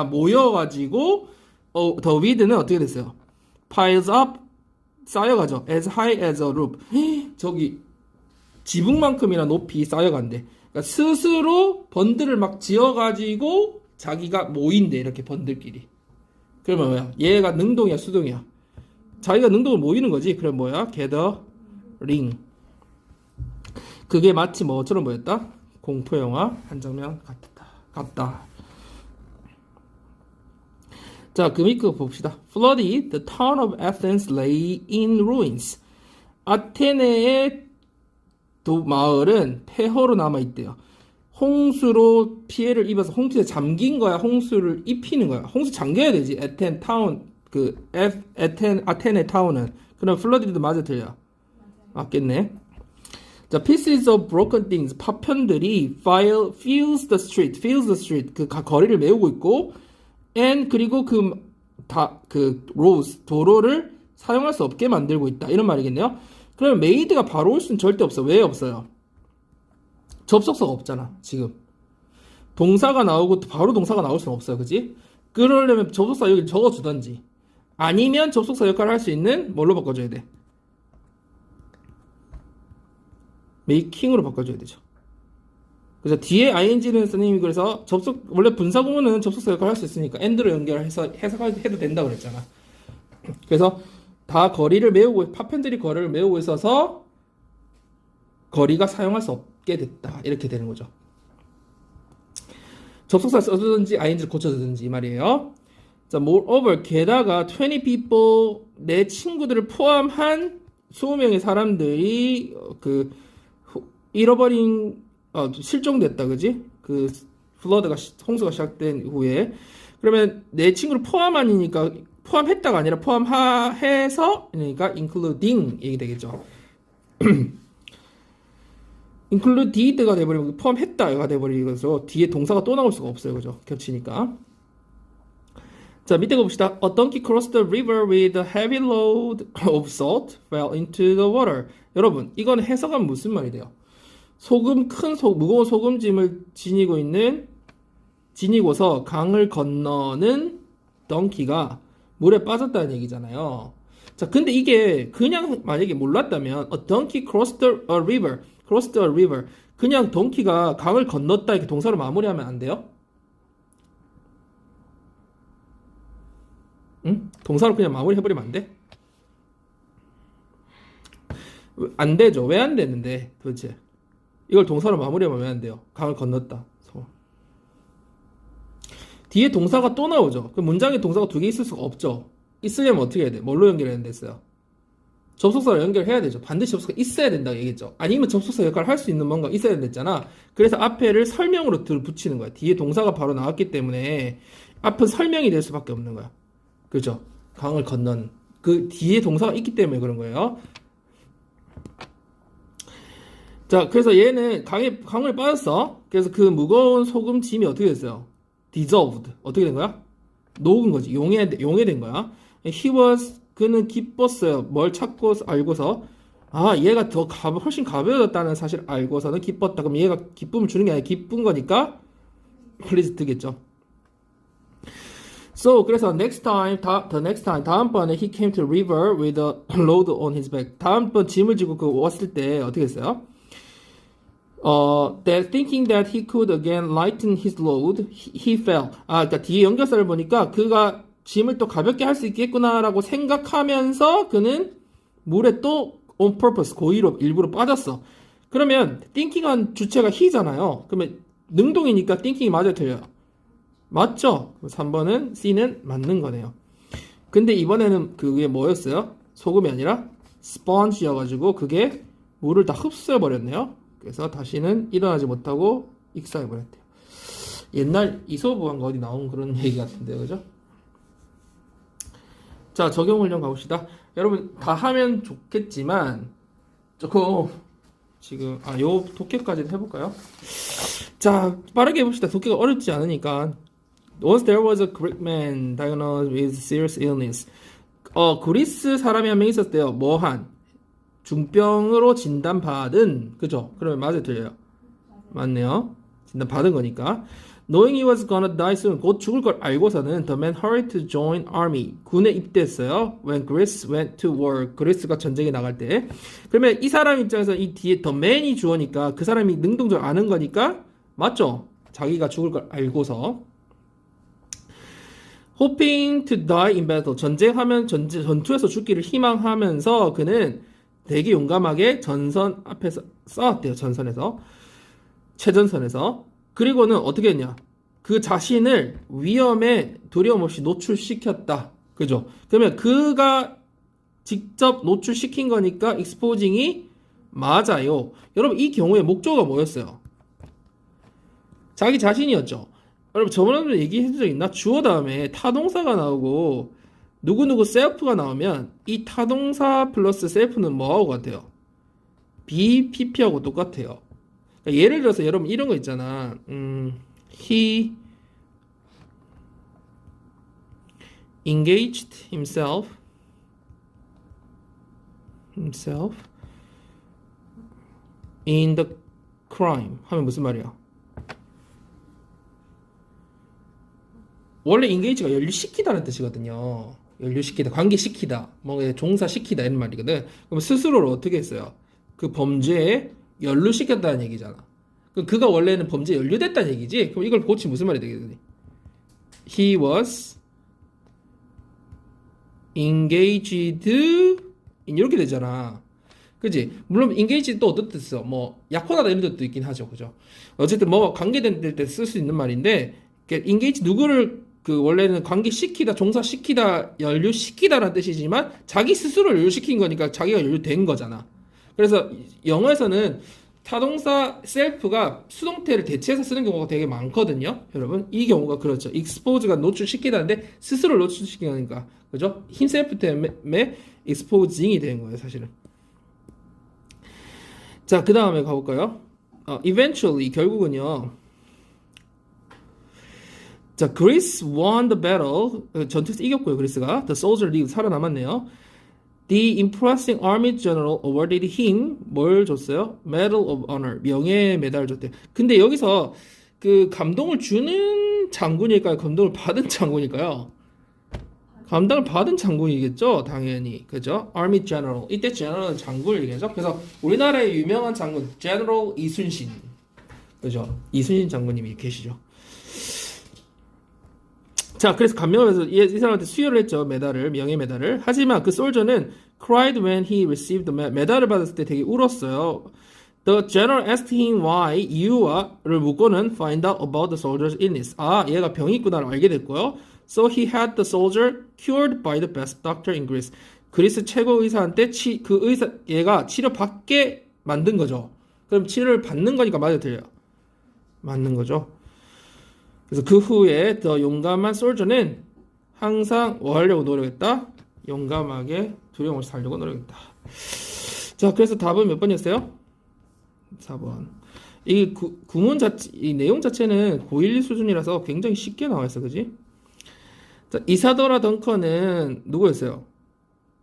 모여가지고 the width는 어떻게 됐어요? piles up 쌓여가죠. as high as a roof 저기 지붕만큼이나 높이 쌓여간대. 그러니까 스스로 번들을 막 지어가지고 자기가 모인대 이렇게 번들끼리. 그러면 뭐야? 얘가 능동이야 수동이야? 자기가 능동을 모이는 거지. 그럼 뭐야? gathering. 그게 마치 뭐처럼 보였다? 공포영화 한 장면 같다. 자, 그 밑에 봅시다. Flooded, the town of Athens lay in ruins. 아테네의 마을은 폐허로 남아있대요. 홍수로 피해를 입어서 홍수에 잠긴 거야? 홍수를 입히는 거야? 홍수 잠겨야 되지. 아테네 타운, 아테네 타운은. 그럼 flooded도 맞아 틀려? 맞겠네. 자, pieces of broken things. 파편들이 fills the street. 그 거리를 메우고 있고, and 그리고 roads, 도로를 사용할 수 없게 만들고 있다. 이런 말이겠네요. 그러면 made가 바로 올 수는 절대 없어. 왜 없어요? 접속사가 없잖아, 지금. 동사가 나오고 바로 동사가 나올 수는 없어요. 그지? 그러려면 접속사 여기 적어주던지. 아니면 접속사 역할을 할 수 있는 뭘로 바꿔줘야 돼? making으로 바꿔줘야 되죠. 그래서 뒤에 ing는 선생님이 그래서 원래 분사구문은 접속사 역할을 할 수 있으니까 and로 연결해서 해석해도 된다고 그랬잖아. 그래서 다 파편들이 거리를 메우고 있어서 거리가 사용할 수 없게 됐다. 이렇게 되는 거죠. 접속사 써주든지 ing를 고쳐주든지 이 말이에요. 자, moreover, 게다가 20 people, 내 친구들을 포함한 20명의 사람들이 실종됐다, 그지? 홍수가 시작된 후에. 그러면 내 친구를 포함한이니까, 포함했다가 아니라 포함해서, 그러니까 including 얘기 되겠죠. included가 돼버리면 포함했다가 돼버리면서 뒤에 동사가 또 나올 수가 없어요, 그죠? 겹치니까. 자, 밑에 거 봅시다. A donkey crossed the river with a heavy load of salt fell into the water. 여러분, 이건 해석하면 무슨 말이 돼요? 무거운 소금짐을 지니고서 강을 건너는 덩키가 물에 빠졌다는 얘기잖아요. 자, 근데 이게 그냥 만약에 몰랐다면 a donkey crossed a river. 그냥 덩키가 강을 건넜다 이렇게 동사로 마무리하면 안 돼요? 응? 동사로 그냥 마무리해버리면 안 돼? 안 되죠. 왜 안 되는데 도대체? 이걸 동사로 마무리하면 왜 안 돼요? 강을 건넜다. 뒤에 동사가 또 나오죠. 그 문장에 동사가 두 개 있을 수가 없죠. 있으려면 어떻게 해야 돼? 뭘로 연결해야 됐어요? 접속사로 연결해야 되죠. 반드시 접속사가 있어야 된다고 얘기했죠. 아니면 접속사 역할을 할 수 있는 뭔가 있어야 됐잖아. 그래서 앞에를 설명으로 붙이는 거야. 뒤에 동사가 바로 나왔기 때문에 앞은 설명이 될 수밖에 없는 거야. 그죠? 강을 건넌 그 뒤에 동사가 있기 때문에 그런 거예요. 자, 그래서 얘는 강을 빠졌어. 그래서 그 무거운 소금 짐이 어떻게 됐어요? dissolved. 어떻게 된 거야? 녹은 거지. 용해된 거야. 그는 기뻤어요. 뭘 찾고 알고서 얘가 훨씬 가벼워졌다는 사실 알고서는 기뻤다. 그럼 얘가 기쁨을 주는 게 아니라 기쁜 거니까 pleased겠죠. So 그래서 the next time 다음번에 he came to the river with a load on his back. 다음번 짐을 지고 왔을 때 어떻게 했어요? That thinking that he could again lighten his load, he fell. 그러니까 뒤에 연결사를 보니까 그가 짐을 또 가볍게 할 수 있겠구나라고 생각하면서 그는 물에 또 on purpose 고의로 일부러 빠졌어. 그러면 thinking한 주체가 he잖아요. 그러면 능동이니까 thinking이 맞아요, 틀려요? 맞죠? 3번은 C는 맞는 거네요. 근데 이번에는 그게 뭐였어요? 소금이 아니라 sponge여가지고 그게 물을 다 흡수해버렸네요. 그래서 다시는 일어나지 못하고 익사해버렸대요. 옛날 이소부한가 어디 나온 그런 얘기 같은데요, 그죠? 자, 적용 훈련 가봅시다. 여러분 다 하면 좋겠지만 조금 지금 요 독해까지는 해볼까요? 자, 빠르게 해봅시다. 독해가 어렵지 않으니까. Once there was a Greek man diagnosed with serious illness. 그리스 사람이 한 명 있었대요. 뭐한? 중병으로 진단받은. 그죠? 그러면 맞아요, 틀려요? 맞네요. 진단받은 거니까. Knowing he was gonna die soon. 곧 죽을 걸 알고서는 the man hurried to join army. 군에 입대했어요. When Greece went to war. 그리스가 전쟁에 나갈 때. 그러면 이 사람 입장에서 이 뒤에 the man이 주어니까 그 사람이 능동적으로 아는 거니까 맞죠? 자기가 죽을 걸 알고서. Hoping to die in battle. 전투에서 죽기를 희망하면서 그는 되게 용감하게 전선 앞에서 싸웠대요. 전선에서. 최전선에서. 그리고는 어떻게 했냐? 그 자신을 위험에 두려움 없이 노출시켰다. 그죠? 그러면 그가 직접 노출시킨 거니까 exposing이 맞아요. 여러분 이 경우에 목적어가 뭐였어요? 자기 자신이었죠. 여러분 저번에도 얘기해 준 적 있나? 주어 다음에 타동사가 나오고 누구누구 셀프가 나오면 이 타동사 플러스 셀프는 뭐하고 같아요? BPP하고 똑같아요. 그러니까 예를 들어서 여러분 이런 거 있잖아. He engaged himself in the crime 하면 무슨 말이야? 원래 engage가 연루시키다는 뜻이거든요. 연루시키다, 관계시키다, 뭐 종사시키다 이런 말이거든. 그럼 스스로를 어떻게 했어요? 그 범죄에 연루시켰다는 얘기잖아. 그럼 그가 원래는 범죄에 연루됐다는 얘기지. 그럼 이걸 고치면 무슨 말이 되겠니? He was engaged in 이렇게 되잖아. 그지? 물론 engaged 또 어떤 뜻이요? 뭐 약혼하다 이런 뜻도 있긴 하죠. 그죠? 어쨌든 뭐 관계된 때 쓸 수 있는 말인데 engage 누구를 그 원래는 관계시키다, 종사시키다, 연루시키다라는 뜻이지만 자기 스스로 연루시킨 거니까 자기가 연루된 거잖아. 그래서 영어에서는 타동사 셀프가 수동태를 대체해서 쓰는 경우가 되게 많거든요. 여러분 이 경우가 그렇죠. expose가 노출시키다는데 스스로 노출시키니까 그죠? 힘셀프 때문에 exposing이 되는 거예요 사실은. 자, 그 다음에 가볼까요? eventually 결국은요. 자, Greece won the battle. 전투에서 이겼고요. 그리스가. The soldier lived. 살아남았네요. The impressing army general awarded him 뭘 줬어요? Medal of Honor. 명예 메달을 줬대요. 근데 여기서 그 감동을 주는 장군일까요? 감동을 받은 장군일까요? 감동을 받은 장군이겠죠? 당연히. 그죠? Army general. 이때 general은 장군을 얘기하죠. 그래서 우리나라의 유명한 장군 General 이순신. 그죠? 이순신 장군님이 계시죠. 자, 그래서 감명하면서 이 사람한테 수여를 했죠. 메달을, 명예 메달을. 하지만 그 솔저는 cried when he received the medal. 메달을 받았을 때 되게 울었어요. The general asked him why 이유와를 묻고는 find out about the soldier's illness. 얘가 병이 있구나를 알게 됐고요. So he had the soldier cured by the best doctor in Greece. 그리스 최고 의사한테 얘가 치료받게 만든 거죠. 그럼 치료를 받는 거니까 맞아 들려요. 맞는 거죠. 그래서 그 후에 더 용감한 솔저는 항상 뭐 하려고 노력했다? 용감하게 두려움 없이 살려고 노력했다. 자, 그래서 답은 몇 번이었어요? 4번. 이 구문 자체, 이 내용 자체는 고1 수준이라서 굉장히 쉽게 나와 있어, 그지? 자, 이사도라 덩컨은 누구였어요?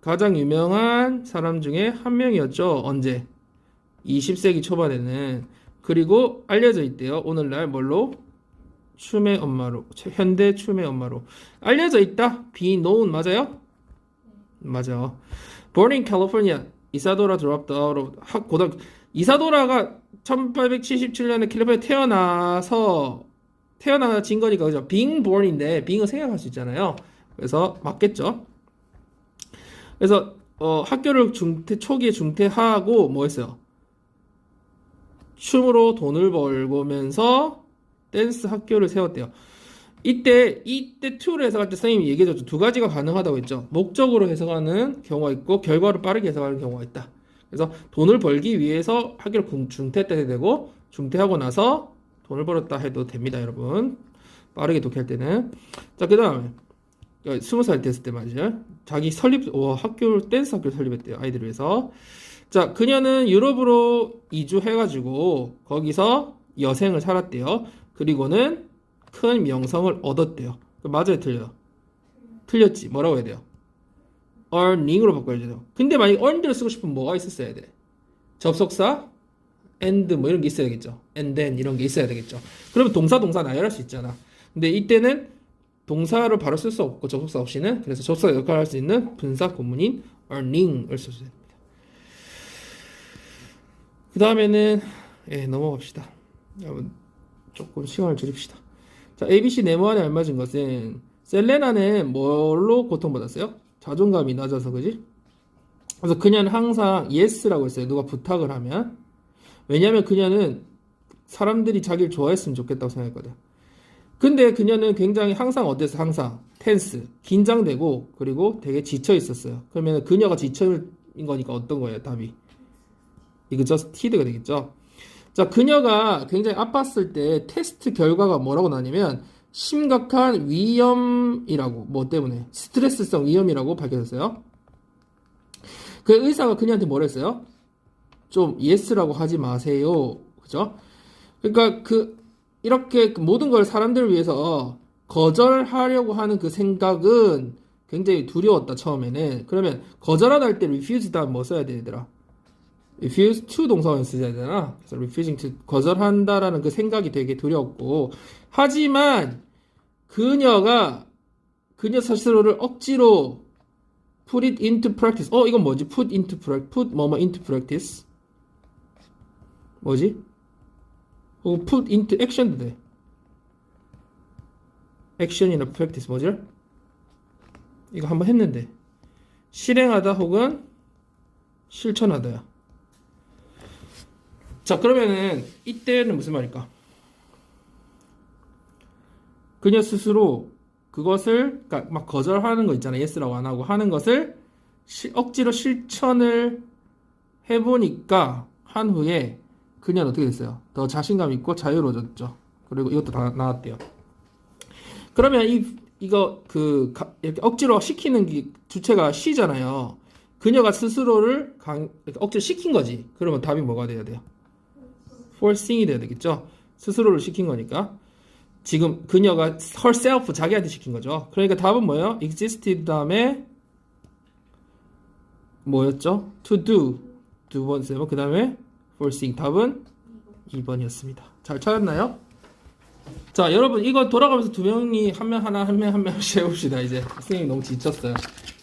가장 유명한 사람 중에 한 명이었죠. 언제? 20세기 초반에는. 그리고 알려져 있대요. 오늘날 뭘로? 춤의 엄마로, 현대 춤의 엄마로 알려져 있다. be known 맞아요? 맞아. Born in California, 이사도라 dropped out of 이사도라가 1877년에 캘리포니아에 태어나진 거니까 그죠? being born인데 being은 생각할 수 있잖아요. 그래서 맞겠죠. 그래서 학교를 초기에 중퇴하고 뭐 했어요? 춤으로 돈을 벌고면서 댄스 학교를 세웠대요. 이때 to를 해석할 때 선생님이 얘기해줬죠. 두 가지가 가능하다고 했죠. 목적으로 해석하는 경우가 있고 결과를 빠르게 해석하는 경우가 있다. 그래서 돈을 벌기 위해서 학교를 중퇴해야 되고 중퇴하고 나서 돈을 벌었다 해도 됩니다, 여러분. 빠르게 독해할 때는. 자, 그 다음에 20살 됐을 때 말이죠. 자기 댄스 학교를 설립했대요. 아이들을 위해서. 자, 그녀는 유럽으로 이주해가지고 거기서 여생을 살았대요. 그리고는 큰 명성을 얻었대요. 맞아요, 틀려요? 틀렸지. 뭐라고 해야 돼요? earning으로 바꿔야 돼요. 근데 만약에 earned를 쓰고 싶으면 뭐가 있었어야 돼? 접속사, and 뭐 이런 게 있어야겠죠. and then 이런 게 있어야 되겠죠. 그러면 동사 나열할 수 있잖아. 근데 이때는 동사를 바로 쓸 수 없고 접속사 없이는, 그래서 접속사 역할을 할 수 있는 분사 구문인 earning을 써줘야 됩니다. 그 다음에는 넘어갑시다. 여러분 조금 시간을 줄입시다. 자, ABC 네모안에 알맞은 것은 셀레나는 뭘로 고통받았어요? 자존감이 낮아서, 그지? 그래서 그녀는 항상 yes라고 했어요. 누가 부탁을 하면. 왜냐면 그녀는 사람들이 자기를 좋아했으면 좋겠다고 생각했거든. 근데 그녀는 굉장히 항상 어땠어? 항상 텐스, 긴장되고 그리고 되게 지쳐 있었어요. 그러면 그녀가 지쳐인 거니까 어떤 거예요? 답이 이거 justed가 되겠죠. 자, 그녀가 굉장히 아팠을 때 테스트 결과가 뭐라고 나냐면 심각한 위염이라고, 뭐 때문에 스트레스성 위염이라고 밝혀졌어요. 그 의사가 그녀한테 뭐라 했어요? 좀 yes라고 하지 마세요. 그죠? 그러니까 이렇게 모든 걸 사람들을 위해서 거절하려고 하는 그 생각은 굉장히 두려웠다, 처음에는. 그러면 거절하다 할 때 refuse 다음 뭐 써야 되더라? refuse to 동사원 쓰셔야 되나? 그래서 refusing to, 거절한다라는 그 생각이 되게 두려웠고, 하지만 그녀 스스로를 억지로 put it into practice. 이건 뭐지? put 뭐뭐 into practice. 뭐지? put into action도 돼. action이나 practice 뭐지? 이거 한번 했는데 실행하다 혹은 실천하다야. 자, 그러면은 이때는 무슨 말일까? 그녀 스스로 그것을, 그러니까 막 거절하는 거 있잖아. yes라고 안 하고 하는 것을 억지로 실천을 해보니까 한 후에 그녀는 어떻게 됐어요? 더 자신감 있고 자유로워졌죠. 그리고 이것도 다 나왔대요. 그러면 이거 이렇게 억지로 시키는 게 주체가 she잖아요. 그녀가 스스로를 억지로 시킨 거지. 그러면 답이 뭐가 돼야 돼요? forcing이 돼야 되겠죠. 스스로를 시킨 거니까. 지금 그녀가 herself, 자기한테 시킨 거죠. 그러니까 답은 뭐예요? existed 다음에 뭐였죠? to do 두 번째, 그 다음에 forcing. 답은 2번이었습니다. 잘 찾았나요? 자, 여러분 이거 돌아가면서 두 명이 한 명씩 해봅시다. 이제 선생님이 너무 지쳤어요.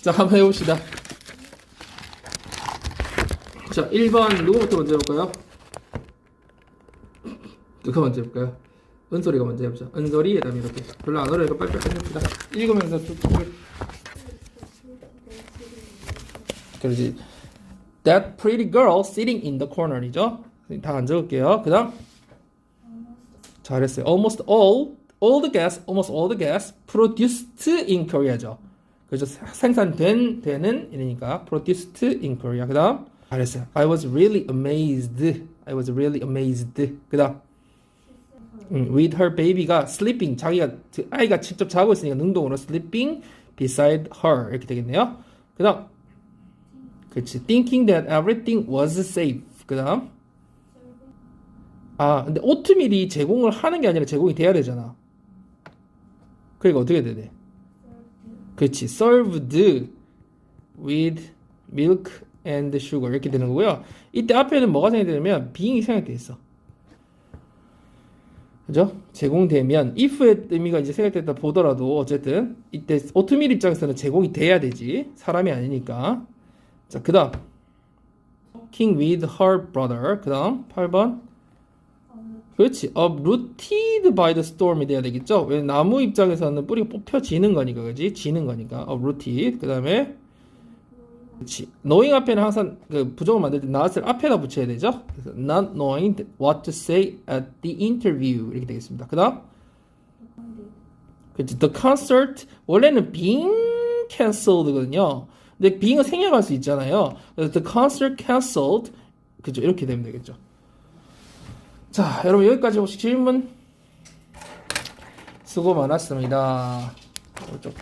자, 한번 해봅시다. 자, 1번 누구부터 먼저 해볼까요? 누가 먼저 해볼까요? 은솔이가 먼저 해보자. 은솔이, 그다음에 이렇게 별로 안 어려우니까 빨리빨리 해봅시다. 읽으면서 쭉쭉. 그러지. That pretty girl sitting in the corner이죠. 다 안 적을게요. 그 다음 잘했어요. almost all the gas produced in Korea죠. 그래서 생산되는 이러니까 produced in Korea. 그 다음 잘했어요. I was really amazed. 그 다음 with her baby가 sleeping, 아이가 직접 자고 있으니까 능동으로 sleeping beside her 이렇게 되겠네요. 그 다음 그렇지. thinking that everything was safe. 그 다음 근데 오트밀이 제공을 하는 게 아니라 제공이 돼야 되잖아. 그러니까 어떻게 돼야 돼? 그렇지. served with milk and sugar 이렇게 되는 거고요. 이때 앞에는 뭐가 생각되냐면 being이 생각돼 있어. 그죠? 제공되면 if의 의미가 이제 생각됐다 보더라도 어쨌든 이때 오트밀 입장에서는 제공이 돼야 되지. 사람이 아니니까. 자, 그 다음 talking with her brother. 그 다음 8번 그렇지. uprooted by the storm이 돼야 되겠죠. 왜 나무 입장에서는 뿌리가 뽑혀지는 거니까, 그지? 지는 거니까. uprooted. 그 다음에 그렇지. knowing 앞에는 항상 그 부정을 만들 때 not을 앞에다 붙여야 되죠. 그래서 not knowing what to say at the interview 이렇게 되겠습니다. 그 다음 그렇지. the concert 원래는 being cancelled거든요. 근데 being은 생략할 수 있잖아요. 그래서 the concert cancelled 그죠? 이렇게 되면 되겠죠. 자, 여러분 여기까지 혹시 질문? 수고 많았습니다. 조금